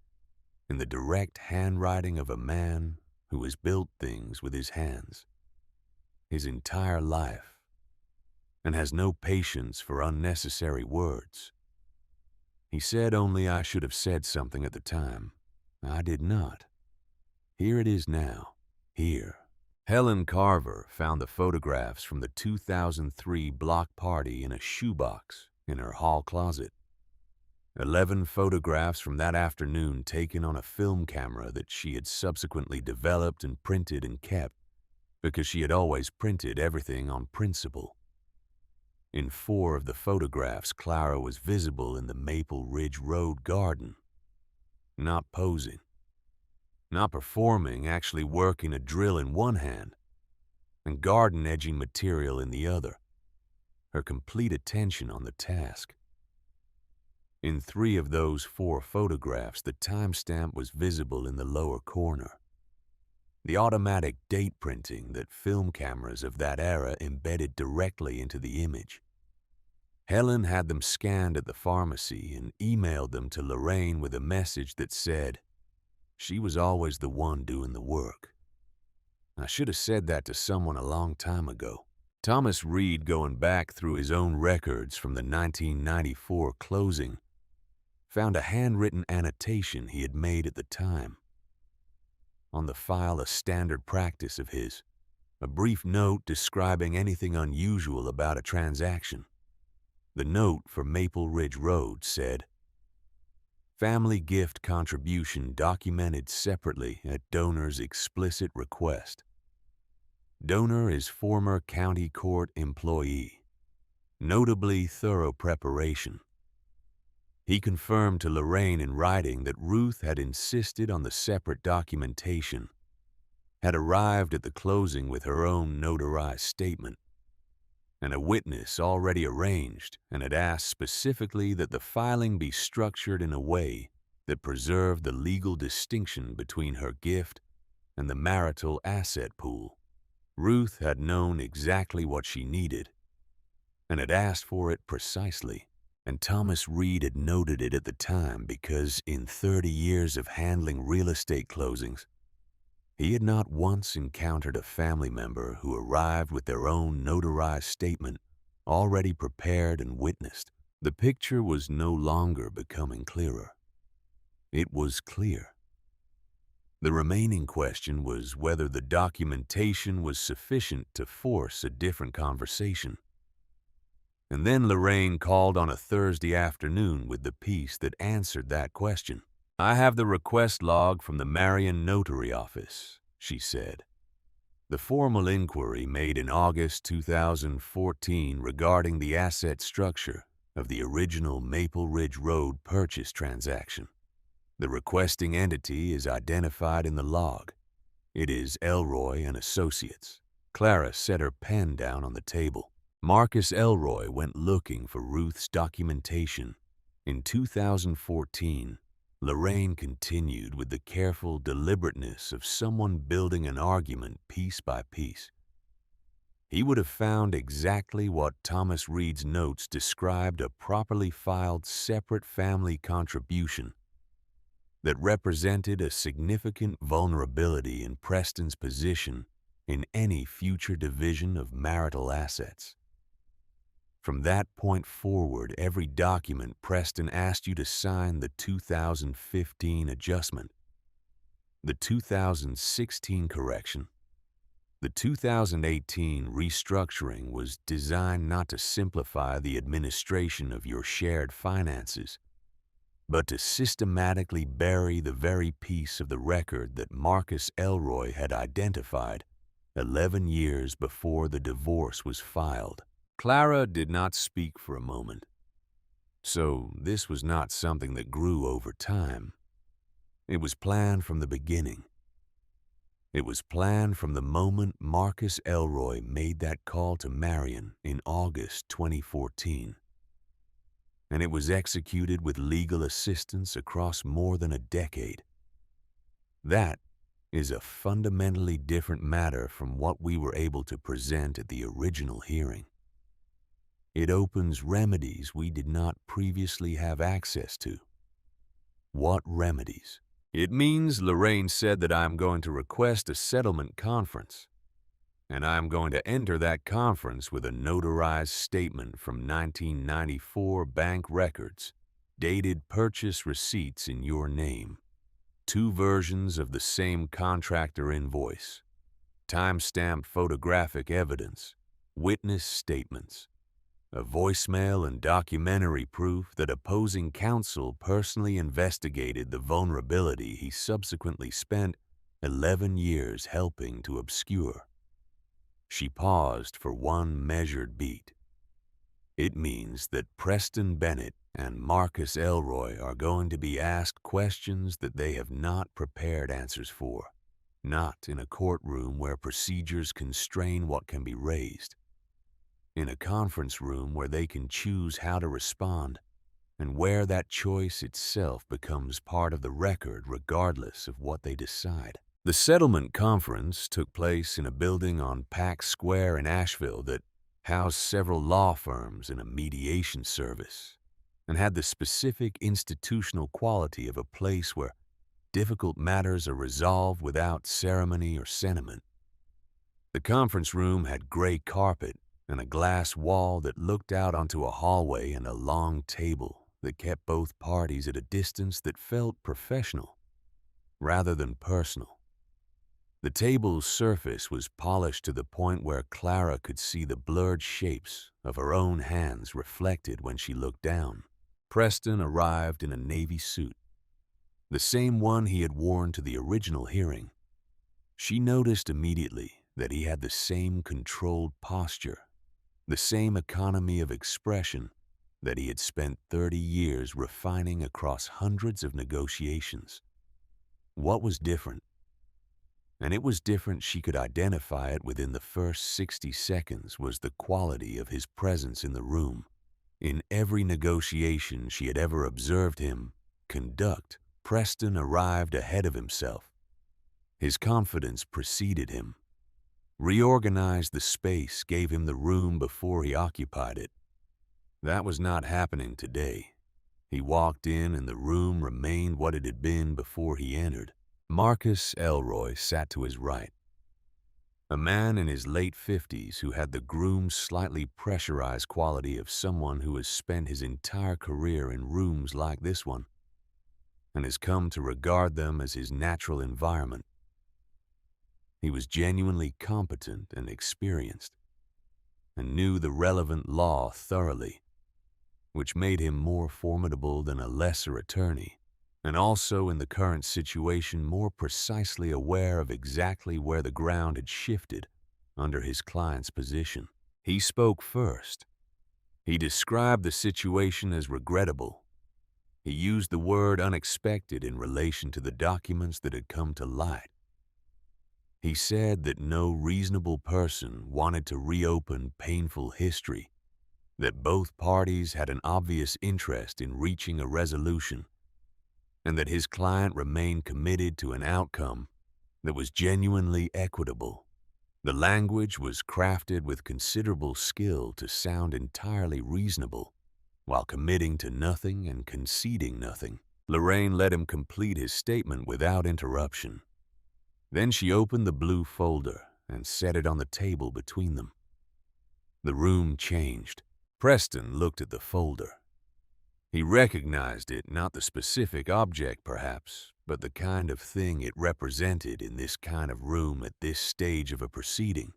in the direct handwriting of a man who has built things with his hands his entire life and has no patience for unnecessary words. He said only, "I should have said something at the time. I did not. Here it is now. Here." Helen Carver found the photographs from the 2003 block party in a shoebox in her hall closet. 11 photographs from that afternoon taken on a film camera that she had subsequently developed and printed and kept, because she had always printed everything on principle. In 4 of the photographs, Clara was visible in the Maple Ridge Road garden, not posing, not performing, actually working a drill in one hand and garden edging material in the other, her complete attention on the task. In 3 of those 4 photographs, the timestamp was visible in the lower corner. The automatic date printing that film cameras of that era embedded directly into the image. Helen had them scanned at the pharmacy and emailed them to Lorraine with a message that said, "She was always the one doing the work." I should have said that to someone a long time ago. Thomas Reed, going back through his own records from the 1994 closing, found a handwritten annotation he had made at the time. On the file, a standard practice of his, a brief note describing anything unusual about a transaction. The note for Maple Ridge Road said, "Family gift contribution documented separately at donor's explicit request. Donor is former county court employee. Notably thorough preparation." He confirmed to Lorraine in writing that Ruth had insisted on the separate documentation, had arrived at the closing with her own notarized statement, and a witness already arranged, and had asked specifically that the filing be structured in a way that preserved the legal distinction between her gift and the marital asset pool. Ruth had known exactly what she needed and had asked for it precisely, and Thomas Reed had noted it at the time because in 30 years of handling real estate closings, he had not once encountered a family member who arrived with their own notarized statement already prepared and witnessed. The picture was no longer becoming clearer. It was clear. The remaining question was whether the documentation was sufficient to force a different conversation. And then Lorraine called on a Thursday afternoon with the piece that answered that question. "I have the request log from the Marion Notary Office," she said. The formal inquiry made in August 2014 regarding the asset structure of the original Maple Ridge Road purchase transaction. The requesting entity is identified in the log. It is Elroy and Associates. Clara set her pen down on the table. Marcus Elroy went looking for Ruth's documentation. In 2014, Lorraine continued with the careful deliberateness of someone building an argument piece by piece. He would have found exactly what Thomas Reed's notes described: a properly filed separate family contribution that represented a significant vulnerability in Preston's position in any future division of marital assets. From that point forward, every document Preston asked you to sign: the 2015 adjustment, the 2016 correction, the 2018 restructuring, was designed not to simplify the administration of your shared finances, but to systematically bury the very piece of the record that Marcus Elroy had identified 11 years before the divorce was filed. Clara did not speak for a moment. So this was not something that grew over time. It was planned from the beginning. It was planned from the moment Marcus Elroy made that call to Marion in August 2014. And it was executed with legal assistance across more than a decade. That is a fundamentally different matter from what we were able to present at the original hearing. It opens remedies we did not previously have access to. What remedies? It means Lorraine said that I am going to request a settlement conference, and I am going to enter that conference with a notarized statement from 1994 bank records, dated purchase receipts in your name, 2 versions of the same contractor invoice, time-stamped photographic evidence, witness statements, a voicemail and documentary proof that opposing counsel personally investigated the vulnerability he subsequently spent 11 years helping to obscure. She paused for one measured beat. It means that Preston Bennett and Marcus Elroy are going to be asked questions that they have not prepared answers for, not in a courtroom where procedures constrain what can be raised, in a conference room where they can choose how to respond and where that choice itself becomes part of the record regardless of what they decide. The settlement conference took place in a building on Pack Square in Asheville that housed several law firms and a mediation service, and had the specific institutional quality of a place where difficult matters are resolved without ceremony or sentiment. The conference room had gray carpet and a glass wall that looked out onto a hallway and a long table that kept both parties at a distance that felt professional rather than personal. The table's surface was polished to the point where Clara could see the blurred shapes of her own hands reflected when she looked down. Preston arrived in a navy suit, the same one he had worn to the original hearing. She noticed immediately that he had the same controlled posture, the same economy of expression that he had spent 30 years refining across hundreds of negotiations. What was different? And it was different she could identify it within the first 60 seconds was the quality of his presence in the room. In every negotiation she had ever observed him conduct, Preston arrived ahead of himself. His confidence preceded him. Reorganized the space, gave him the room before he occupied it. That was not happening today. He walked in and the room remained what it had been before he entered. Marcus Elroy sat to his right, a man in his late 50s who had the groomed, slightly pressurized quality of someone who has spent his entire career in rooms like this one and has come to regard them as his natural environment. He was genuinely competent and experienced and knew the relevant law thoroughly, which made him more formidable than a lesser attorney, and also in the current situation more precisely aware of exactly where the ground had shifted under his client's position. He spoke first. He described the situation as regrettable. He used the word unexpected in relation to the documents that had come to light. He said that no reasonable person wanted to reopen painful history, that both parties had an obvious interest in reaching a resolution, and that his client remained committed to an outcome that was genuinely equitable. The language was crafted with considerable skill to sound entirely reasonable, while committing to nothing and conceding nothing. Lorraine let him complete his statement without interruption. Then she opened the blue folder and set it on the table between them. The room changed. Preston looked at the folder. He recognized it, not the specific object perhaps, but the kind of thing it represented in this kind of room at this stage of a proceeding.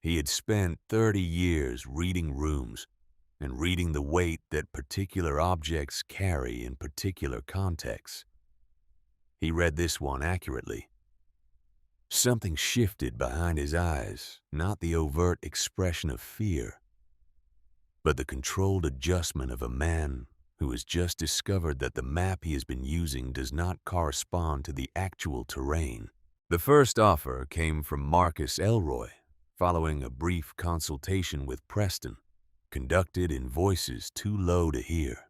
He had spent 30 years reading rooms and reading the weight that particular objects carry in particular contexts. He read this one accurately. Something shifted behind his eyes, not the overt expression of fear, but the controlled adjustment of a man who has just discovered that the map he has been using does not correspond to the actual terrain. The first offer came from Marcus Elroy, following a brief consultation with Preston, conducted in voices too low to hear.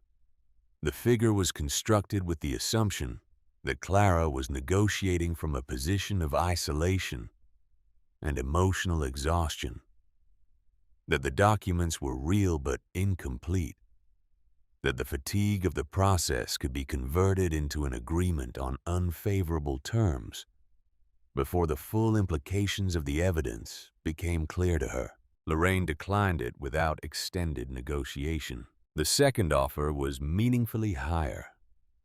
The figure was constructed with the assumption that Clara was negotiating from a position of isolation and emotional exhaustion, that the documents were real but incomplete, that the fatigue of the process could be converted into an agreement on unfavorable terms before the full implications of the evidence became clear to her. Lorraine declined it without extended negotiation. The second offer was meaningfully higher.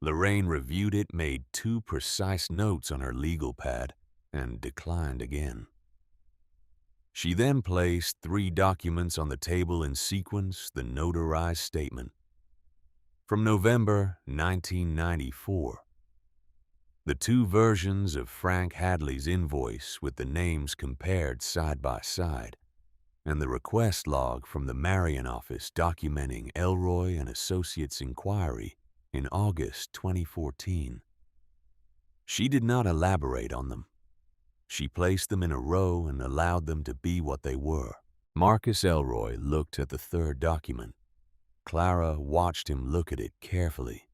Lorraine reviewed it, made 2 precise notes on her legal pad, and declined again. She then placed 3 documents on the table in sequence, the notarized statement. From November 1994. The 2 versions of Frank Hadley's invoice with the names compared side by side, and the request log from the Marion office documenting Elroy and Associates' inquiry in August 2014. She did not elaborate on them. She placed them in a row and allowed them to be what they were. Marcus Elroy looked at the third document. Clara watched him look at it carefully.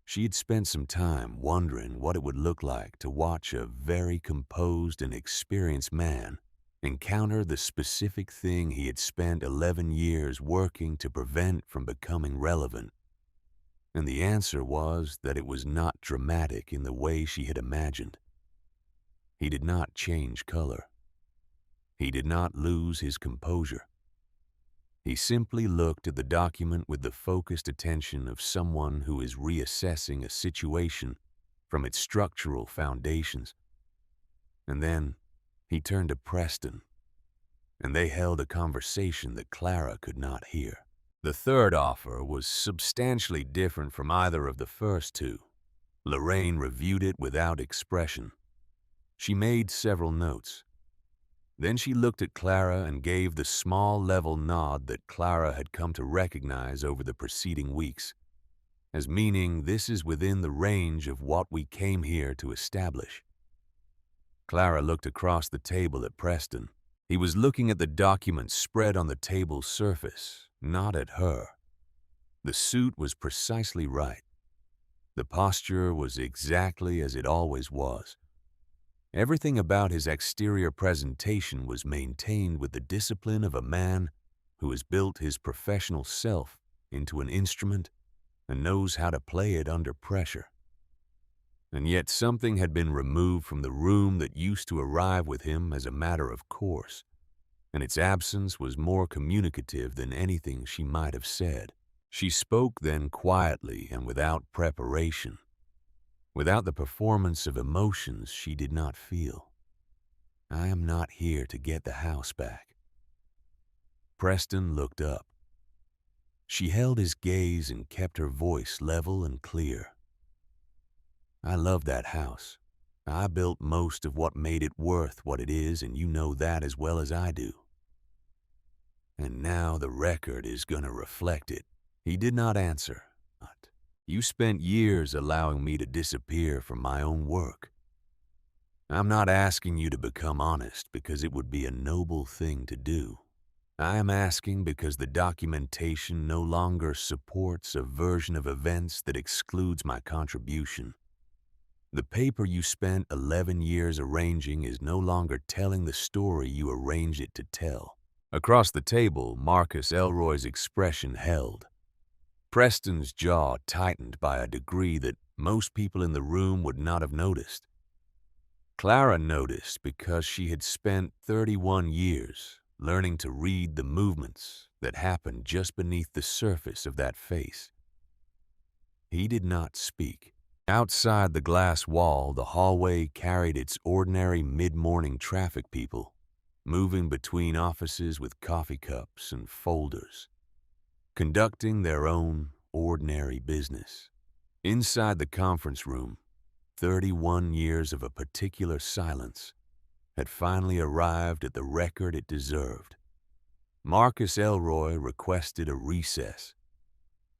She had spent some time wondering what it would look like to watch a very composed and experienced man encounter the specific thing he had spent 11 years working to prevent from becoming relevant. And the answer was that it was not dramatic in the way she had imagined. He did not change color. He did not lose his composure. He simply looked at the document with the focused attention of someone who is reassessing a situation from its structural foundations. And then he turned to Preston, and they held a conversation that Clara could not hear. The third offer was substantially different from either of the first two. Lorraine reviewed it without expression. She made several notes. Then she looked at Clara and gave the small level nod that Clara had come to recognize over the preceding weeks, as meaning this is within the range of what we came here to establish. Clara looked across the table at Preston. He was looking at the document spread on the table's surface, not at her. The suit was precisely right. The posture was exactly as it always was. Everything about his exterior presentation was maintained with the discipline of a man who has built his professional self into an instrument and knows how to play it under pressure. And yet something had been removed from the room that used to arrive with him as a matter of course, and its absence was more communicative than anything she might have said. She spoke then quietly and without preparation, without the performance of emotions she did not feel. I am not here to get the house back. Preston looked up. She held his gaze and kept her voice level and clear. I love that house. I built most of what made it worth what it is, and you know that as well as I do. And now the record is going to reflect it. He did not answer. You spent years allowing me to disappear from my own work. I'm not asking you to become honest because it would be a noble thing to do. I am asking because the documentation no longer supports a version of events that excludes my contribution. The paper you spent 11 years arranging is no longer telling the story you arranged it to tell. Across the table, Marcus Elroy's expression held. Preston's jaw tightened by a degree that most people in the room would not have noticed. Clara noticed because she had spent 31 years learning to read the movements that happened just beneath the surface of that face. He did not speak. Outside the glass wall, the hallway carried its ordinary mid-morning traffic people, moving between offices with coffee cups and folders, conducting their own ordinary business. Inside the conference room, 31 years of a particular silence had finally arrived at the record it deserved. Marcus Elroy requested a recess.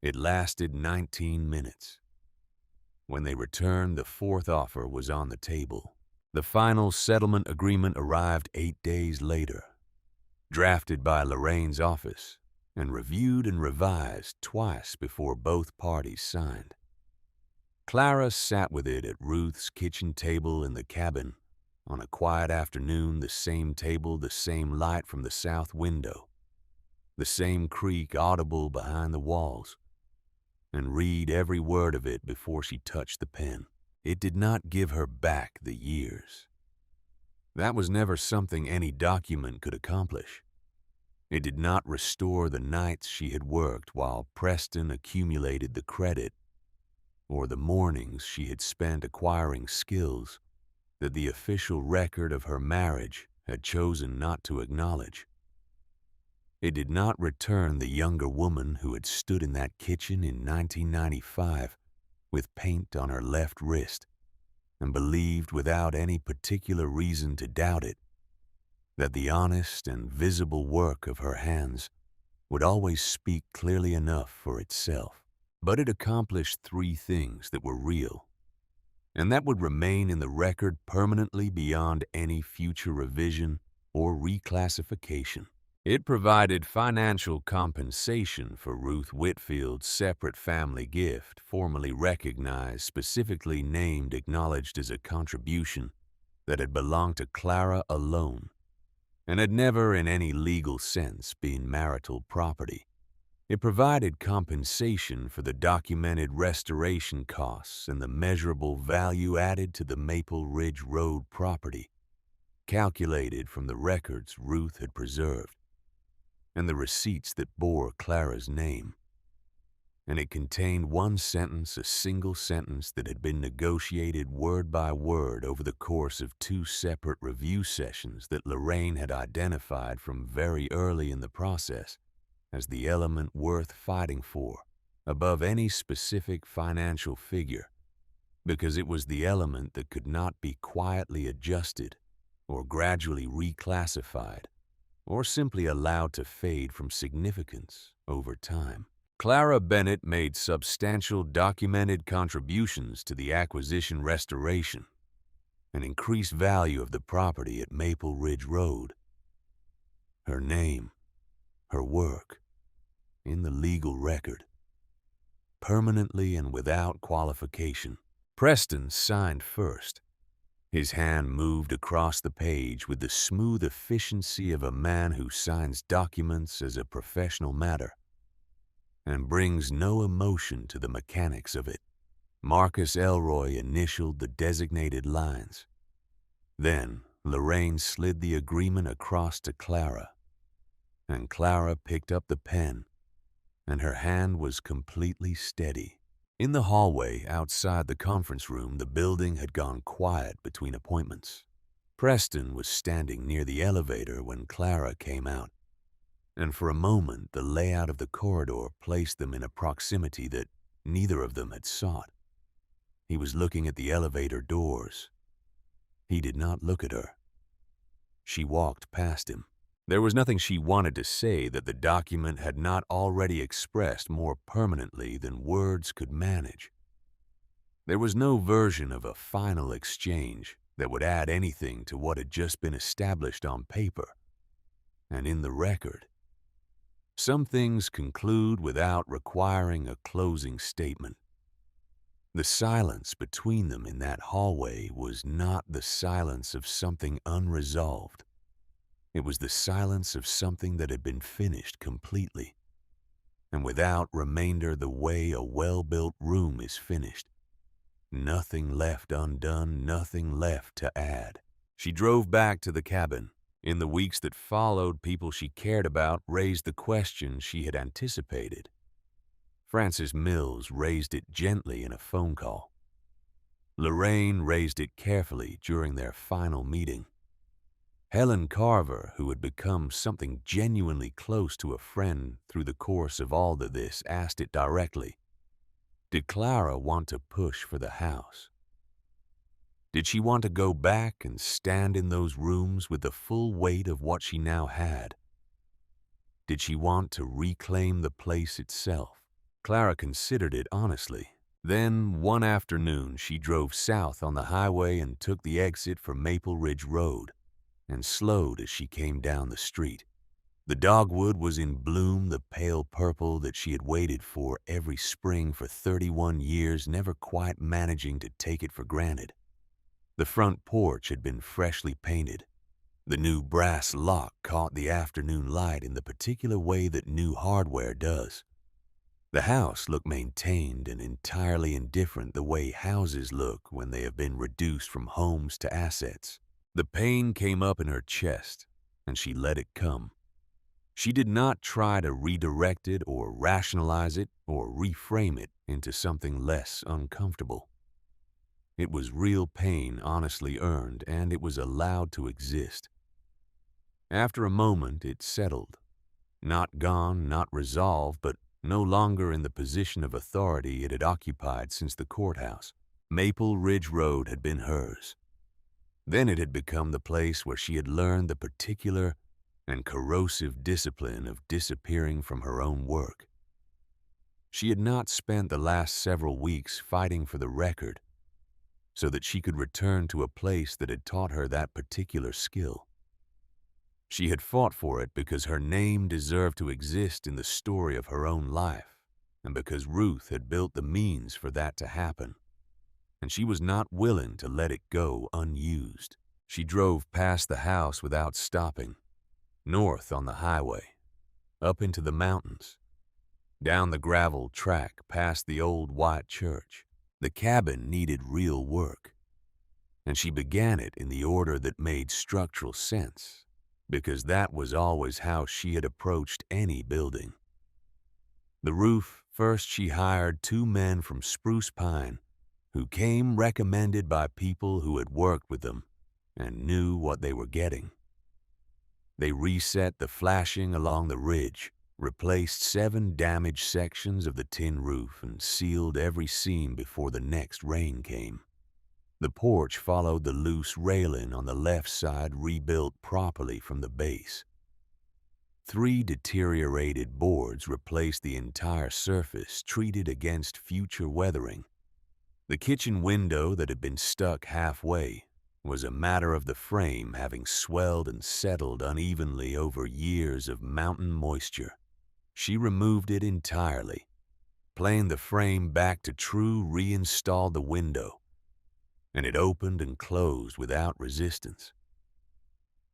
It lasted 19 minutes. When they returned, the fourth offer was on the table. The final settlement agreement arrived 8 days later, drafted by Lorraine's office and reviewed and revised twice before both parties signed. Clara sat with it at Ruth's kitchen table in the cabin on a quiet afternoon, the same table, the same light from the south window, the same creak audible behind the walls, and read every word of it before she touched the pen. It did not give her back the years. That was never something any document could accomplish. It did not restore the nights she had worked while Preston accumulated the credit, or the mornings she had spent acquiring skills that the official record of her marriage had chosen not to acknowledge. It did not return the younger woman who had stood in that kitchen in 1995 with paint on her left wrist and believed without any particular reason to doubt it that the honest and visible work of her hands would always speak clearly enough for itself. But it accomplished three things that were real, and that would remain in the record permanently beyond any future revision or reclassification. It provided financial compensation for Ruth Whitfield's separate family gift, formally recognized, specifically named, acknowledged as a contribution that had belonged to Clara alone and had never in any legal sense been marital property. It provided compensation for the documented restoration costs and the measurable value added to the Maple Ridge Road property, calculated from the records Ruth had preserved and the receipts that bore Clara's name. And it contained one sentence, a single sentence that had been negotiated word by word over the course of two separate review sessions that Lorraine had identified from very early in the process as the element worth fighting for, above any specific financial figure, because it was the element that could not be quietly adjusted or gradually reclassified or simply allowed to fade from significance over time. Clara Bennett made substantial documented contributions to the acquisition restoration and increased value of the property at Maple Ridge Road. Her name, her work, in the legal record, permanently and without qualification. Preston signed first. His hand moved across the page with the smooth efficiency of a man who signs documents as a professional matter and brings no emotion to the mechanics of it. Marcus Elroy initialed the designated lines. Then Lorraine slid the agreement across to Clara, and Clara picked up the pen, and her hand was completely steady. In the hallway outside the conference room, the building had gone quiet between appointments. Preston was standing near the elevator when Clara came out, and for a moment the layout of the corridor placed them in a proximity that neither of them had sought. He was looking at the elevator doors. He did not look at her. She walked past him. There was nothing she wanted to say that the document had not already expressed more permanently than words could manage. There was no version of a final exchange that would add anything to what had just been established on paper and in the record. Some things conclude without requiring a closing statement. The silence between them in that hallway was not the silence of something unresolved. It was the silence of something that had been finished completely, and without remainder, the way a well-built room is finished. Nothing left undone, nothing left to add. She drove back to the cabin. In the weeks that followed, people she cared about raised the question she had anticipated. Francis Mills raised it gently in a phone call. Lorraine raised it carefully during their final meeting. Helen Carver, who had become something genuinely close to a friend through the course of all of this, asked it directly. Did Clara want to push for the house? Did she want to go back and stand in those rooms with the full weight of what she now had? Did she want to reclaim the place itself? Clara considered it honestly. Then, one afternoon, she drove south on the highway and took the exit for Maple Ridge Road, and slowed as she came down the street. The dogwood was in bloom, the pale purple that she had waited for every spring for 31 years, never quite managing to take it for granted. The front porch had been freshly painted. The new brass lock caught the afternoon light in the particular way that new hardware does. The house looked maintained and entirely indifferent, the way houses look when they have been reduced from homes to assets. The pain came up in her chest, and she let it come. She did not try to redirect it or rationalize it or reframe it into something less uncomfortable. It was real pain, honestly earned, and it was allowed to exist. After a moment, it settled. Not gone, not resolved, but no longer in the position of authority it had occupied since the courthouse. Maple Ridge Road had been hers. Then it had become the place where she had learned the particular and corrosive discipline of disappearing from her own work. She had not spent the last several weeks fighting for the record so that she could return to a place that had taught her that particular skill. She had fought for it because her name deserved to exist in the story of her own life, and because Ruth had built the means for that to happen, and she was not willing to let it go unused. She drove past the house without stopping, north on the highway, up into the mountains, down the gravel track past the old white church. The cabin needed real work, and she began it in the order that made structural sense, because that was always how she had approached any building. The roof, first she hired 2 men from Spruce Pine who came recommended by people who had worked with them and knew what they were getting. They reset the flashing along the ridge, replaced 7 damaged sections of the tin roof, and sealed every seam before the next rain came. The porch followed the loose railing on the left side, rebuilt properly from the base. 3 deteriorated boards replaced the entire surface, treated against future weathering. The kitchen window that had been stuck halfway was a matter of the frame having swelled and settled unevenly over years of mountain moisture. She removed it entirely, planed the frame back to true, reinstalled the window, and it opened and closed without resistance.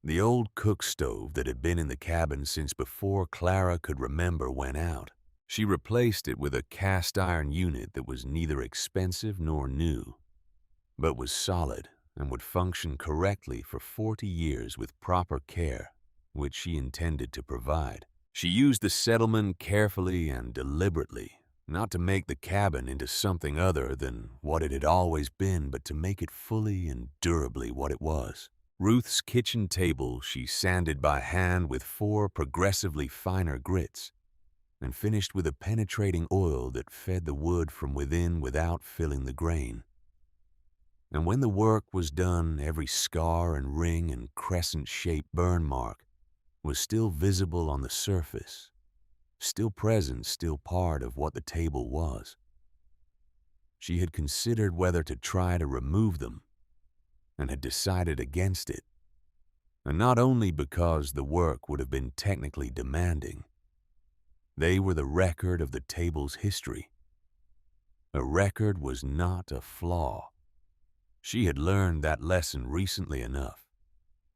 The old cook stove that had been in the cabin since before Clara could remember went out. She replaced it with a cast iron unit that was neither expensive nor new, but was solid and would function correctly for 40 years with proper care, which she intended to provide. She used the settlement carefully and deliberately, not to make the cabin into something other than what it had always been, but to make it fully and durably what it was. Ruth's kitchen table she sanded by hand with 4 progressively finer grits, and finished with a penetrating oil that fed the wood from within without filling the grain. And when the work was done, every scar and ring and crescent-shaped burn mark was still visible on the surface, still present, still part of what the table was. She had considered whether to try to remove them, and had decided against it, and not only because the work would have been technically demanding. They were the record of the table's history. A record was not a flaw. She had learned that lesson recently enough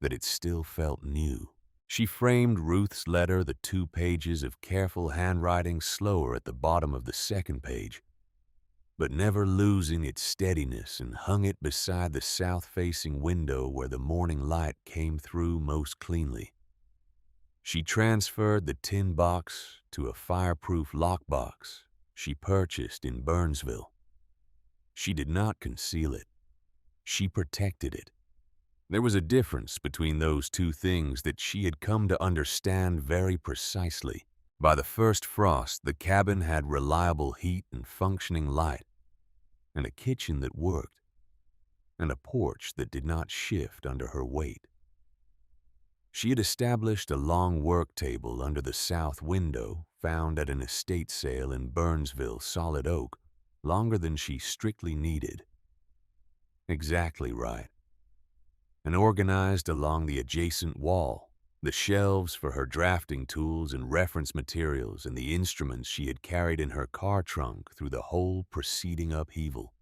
that it still felt new. She framed Ruth's letter, the 2 pages of careful handwriting slower at the bottom of the second page, but never losing its steadiness, and hung it beside the south-facing window where the morning light came through most cleanly. She transferred the tin box to a fireproof lockbox she purchased in Burnsville. She did not conceal it. She protected it. There was a difference between those 2 things that she had come to understand very precisely. By the first frost, the cabin had reliable heat and functioning light, and a kitchen that worked, and a porch that did not shift under her weight. She had established a long work table under the south window, found at an estate sale in Burnsville, solid oak, longer than she strictly needed. Exactly right. And organized along the adjacent wall, the shelves for her drafting tools and reference materials and the instruments she had carried in her car trunk through the whole preceding upheaval.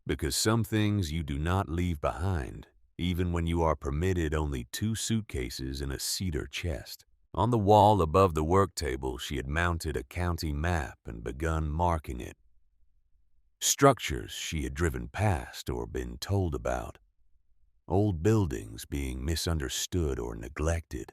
Because some things you do not leave behind, even when you are permitted only 2 suitcases and a cedar chest. On the wall above the work table, she had mounted a county map and begun marking it. Structures she had driven past or been told about. Old buildings being misunderstood or neglected.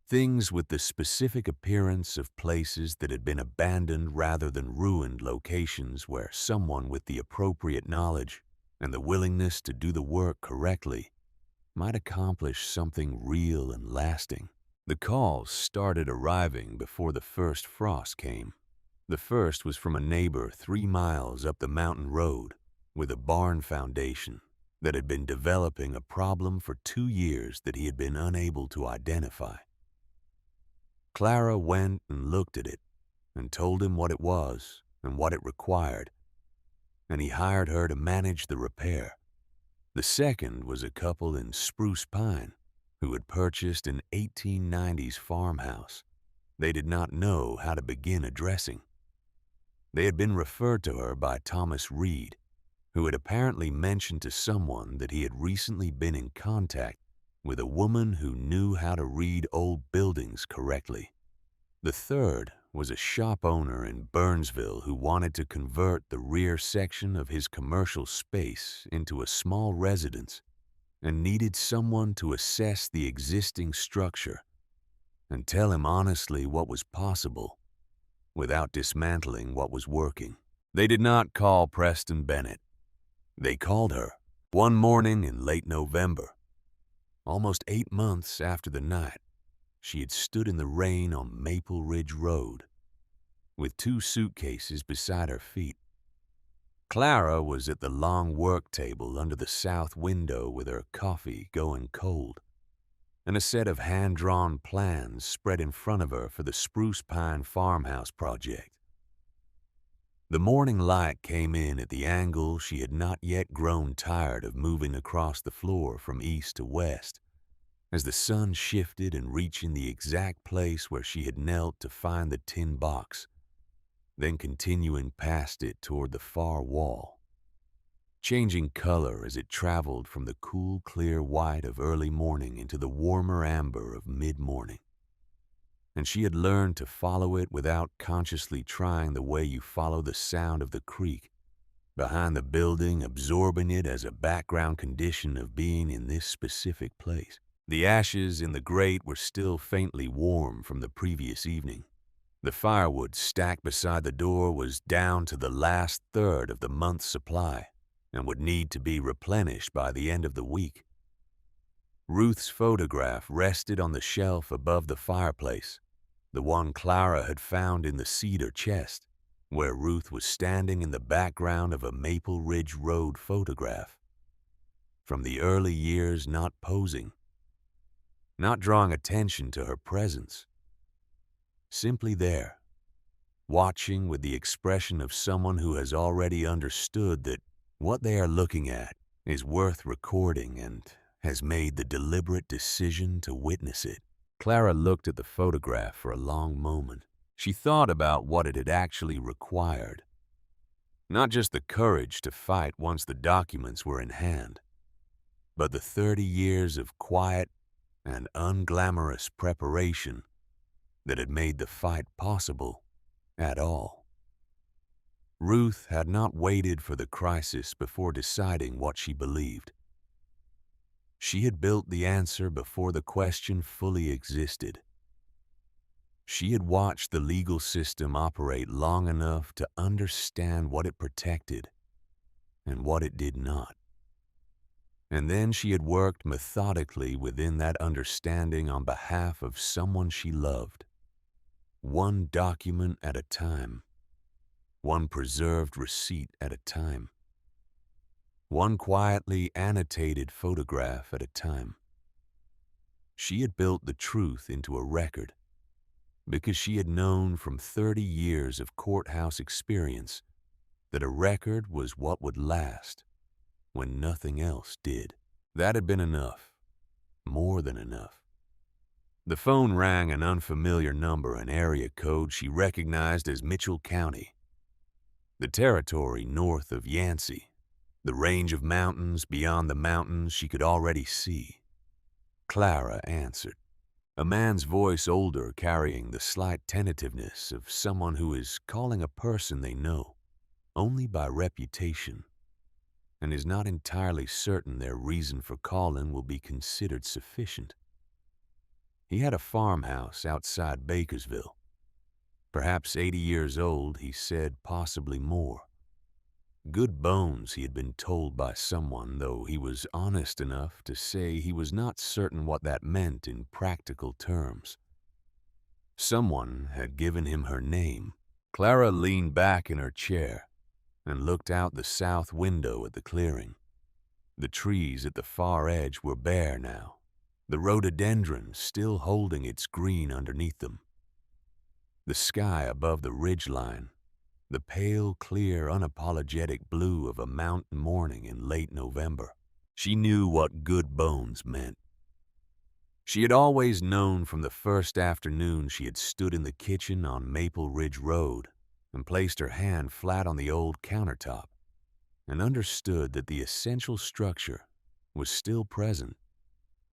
Things with the specific appearance of places that had been abandoned rather than ruined locations where someone with the appropriate knowledge and the willingness to do the work correctly might accomplish something real and lasting. The calls started arriving before the first frost came. The first was from a neighbor 3 miles up the mountain road with a barn foundation that had been developing a problem for 2 years that he had been unable to identify. Clara went and looked at it and told him what it was and what it required, and he hired her to manage the repair. The second was a couple in Spruce Pine who had purchased an 1890s farmhouse they did not know how to begin addressing. They had been referred to her by Thomas Reed, who had apparently mentioned to someone that he had recently been in contact with a woman who knew how to read old buildings correctly. The third was a shop owner in Burnsville who wanted to convert the rear section of his commercial space into a small residence and needed someone to assess the existing structure and tell him honestly what was possible without dismantling what was working. They did not call Preston Bennett. They called her one morning in late November, almost 8 months after the night she had stood in the rain on Maple Ridge Road with 2 suitcases beside her feet. Clara was at the long work table under the south window with her coffee going cold and a set of hand-drawn plans spread in front of her for the Spruce Pine farmhouse project. The morning light came in at the angle she had not yet grown tired of moving across the floor from east to west, as the sun shifted and reaching the exact place where she had knelt to find the tin box, then continuing past it toward the far wall, changing color as it traveled from the cool, clear white of early morning into the warmer amber of mid-morning. And she had learned to follow it without consciously trying the way you follow the sound of the creek behind the building, absorbing it as a background condition of being in this specific place. The ashes in the grate were still faintly warm from the previous evening. The firewood stacked beside the door was down to the last third of the month's supply and would need to be replenished by the end of the week. Ruth's photograph rested on the shelf above the fireplace, the one Clara had found in the cedar chest, where Ruth was standing in the background of a Maple Ridge Road photograph. From the early years, not posing, not drawing attention to her presence, simply there, watching with the expression of someone who has already understood that what they are looking at is worth recording and has made the deliberate decision to witness it. Clara looked at the photograph for a long moment. She thought about what it had actually required. Not just the courage to fight once the documents were in hand, but the 30 years of quiet and unglamorous preparation that had made the fight possible at all. Ruth had not waited for the crisis before deciding what she believed. She had built the answer before the question fully existed. She had watched the legal system operate long enough to understand what it protected and what it did not. And then she had worked methodically within that understanding on behalf of someone she loved, one document at a time, one preserved receipt at a time, one quietly annotated photograph at a time. She had built the truth into a record because she had known from 30 years of courthouse experience that a record was what would last when nothing else did. That had been enough, more than enough. The phone rang an unfamiliar number, an area code she recognized as Mitchell County, the territory north of Yancey, the range of mountains beyond the mountains she could already see. Clara answered, a man's voice older, carrying the slight tentativeness of someone who is calling a person they know only by reputation and is not entirely certain their reason for calling will be considered sufficient. He had a farmhouse outside Bakersville. Perhaps 80 years old, he said, possibly more. Good bones, he had been told by someone, though he was honest enough to say he was not certain what that meant in practical terms. Someone had given him her name. Clara leaned back in her chair and looked out the south window at the clearing. The trees at the far edge were bare now, the rhododendron still holding its green underneath them. The sky above the ridgeline, the pale, clear, unapologetic blue of a mountain morning in late November. She knew what good bones meant. She had always known from the first afternoon she had stood in the kitchen on Maple Ridge Road and placed her hand flat on the old countertop and understood that the essential structure was still present,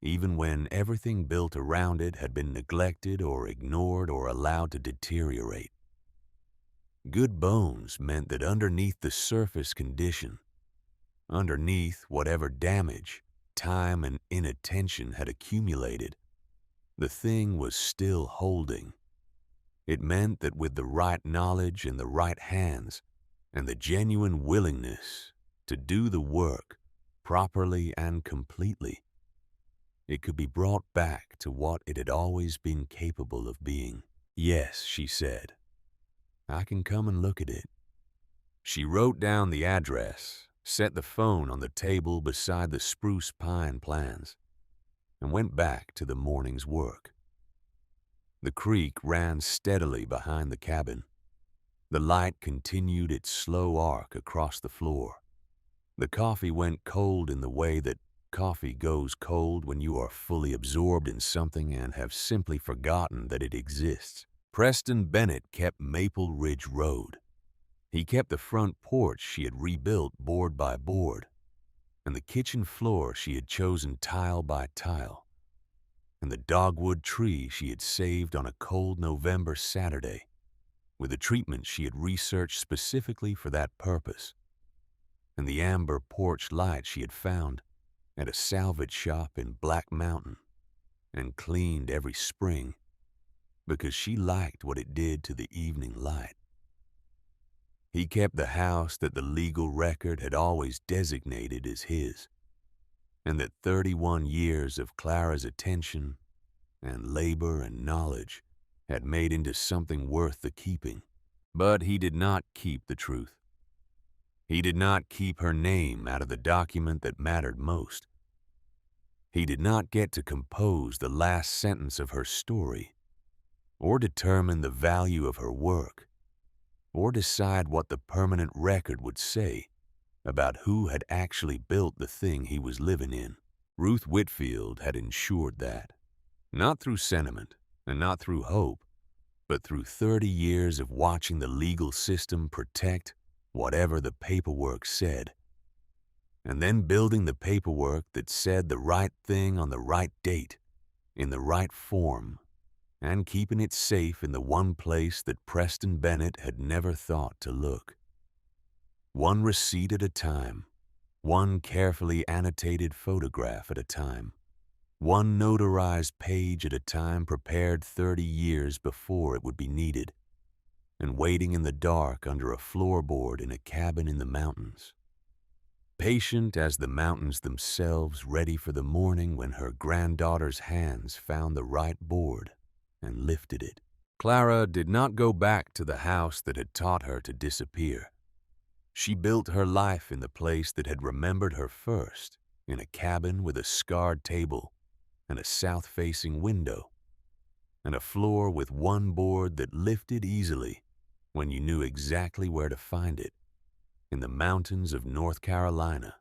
even when everything built around it had been neglected or ignored or allowed to deteriorate. Good bones meant that underneath the surface condition, underneath whatever damage, time, and inattention had accumulated, the thing was still holding. It meant that with the right knowledge in the right hands and the genuine willingness to do the work properly and completely, it could be brought back to what it had always been capable of being. "Yes," she said, "I can come and look at it." She wrote down the address, set the phone on the table beside the spruce pine plans, and went back to the morning's work. The creek ran steadily behind the cabin. The light continued its slow arc across the floor. The coffee went cold in the way that coffee goes cold when you are fully absorbed in something and have simply forgotten that it exists. Preston Bennett kept Maple Ridge Road. He kept the front porch she had rebuilt board by board, and the kitchen floor she had chosen tile by tile, and the dogwood tree she had saved on a cold November Saturday, with a treatment she had researched specifically for that purpose, and the amber porch light she had found at a salvage shop in Black Mountain and cleaned every spring because she liked what it did to the evening light. He kept the house that the legal record had always designated as his, and that 31 years of Clara's attention and labor and knowledge had made into something worth the keeping. But he did not keep the truth. He did not keep her name out of the document that mattered most. He did not get to compose the last sentence of her story, or determine the value of her work, or decide what the permanent record would say about who had actually built the thing he was living in. Ruth Whitfield had ensured that, not through sentiment and not through hope, but through 30 years of watching the legal system protect whatever the paperwork said, and then building the paperwork that said the right thing on the right date, in the right form, and keeping it safe in the one place that Preston Bennett had never thought to look. One receipt at a time, one carefully annotated photograph at a time, one notarized page at a time prepared 30 years before it would be needed, and waiting in the dark under a floorboard in a cabin in the mountains. Patient as the mountains themselves, ready for the morning when her granddaughter's hands found the right board and lifted it. Clara did not go back to the house that had taught her to disappear. She built her life in the place that had remembered her first, in a cabin with a scarred table and a south-facing window, and a floor with one board that lifted easily when you knew exactly where to find it, in the mountains of North Carolina,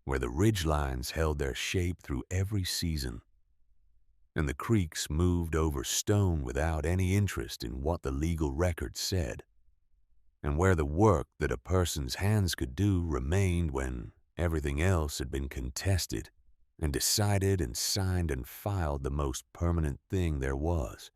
where the ridgelines held their shape through every season, and the creeks moved over stone without any interest in what the legal record said, and where the work that a person's hands could do remained when everything else had been contested and decided and signed and filed the most permanent thing there was.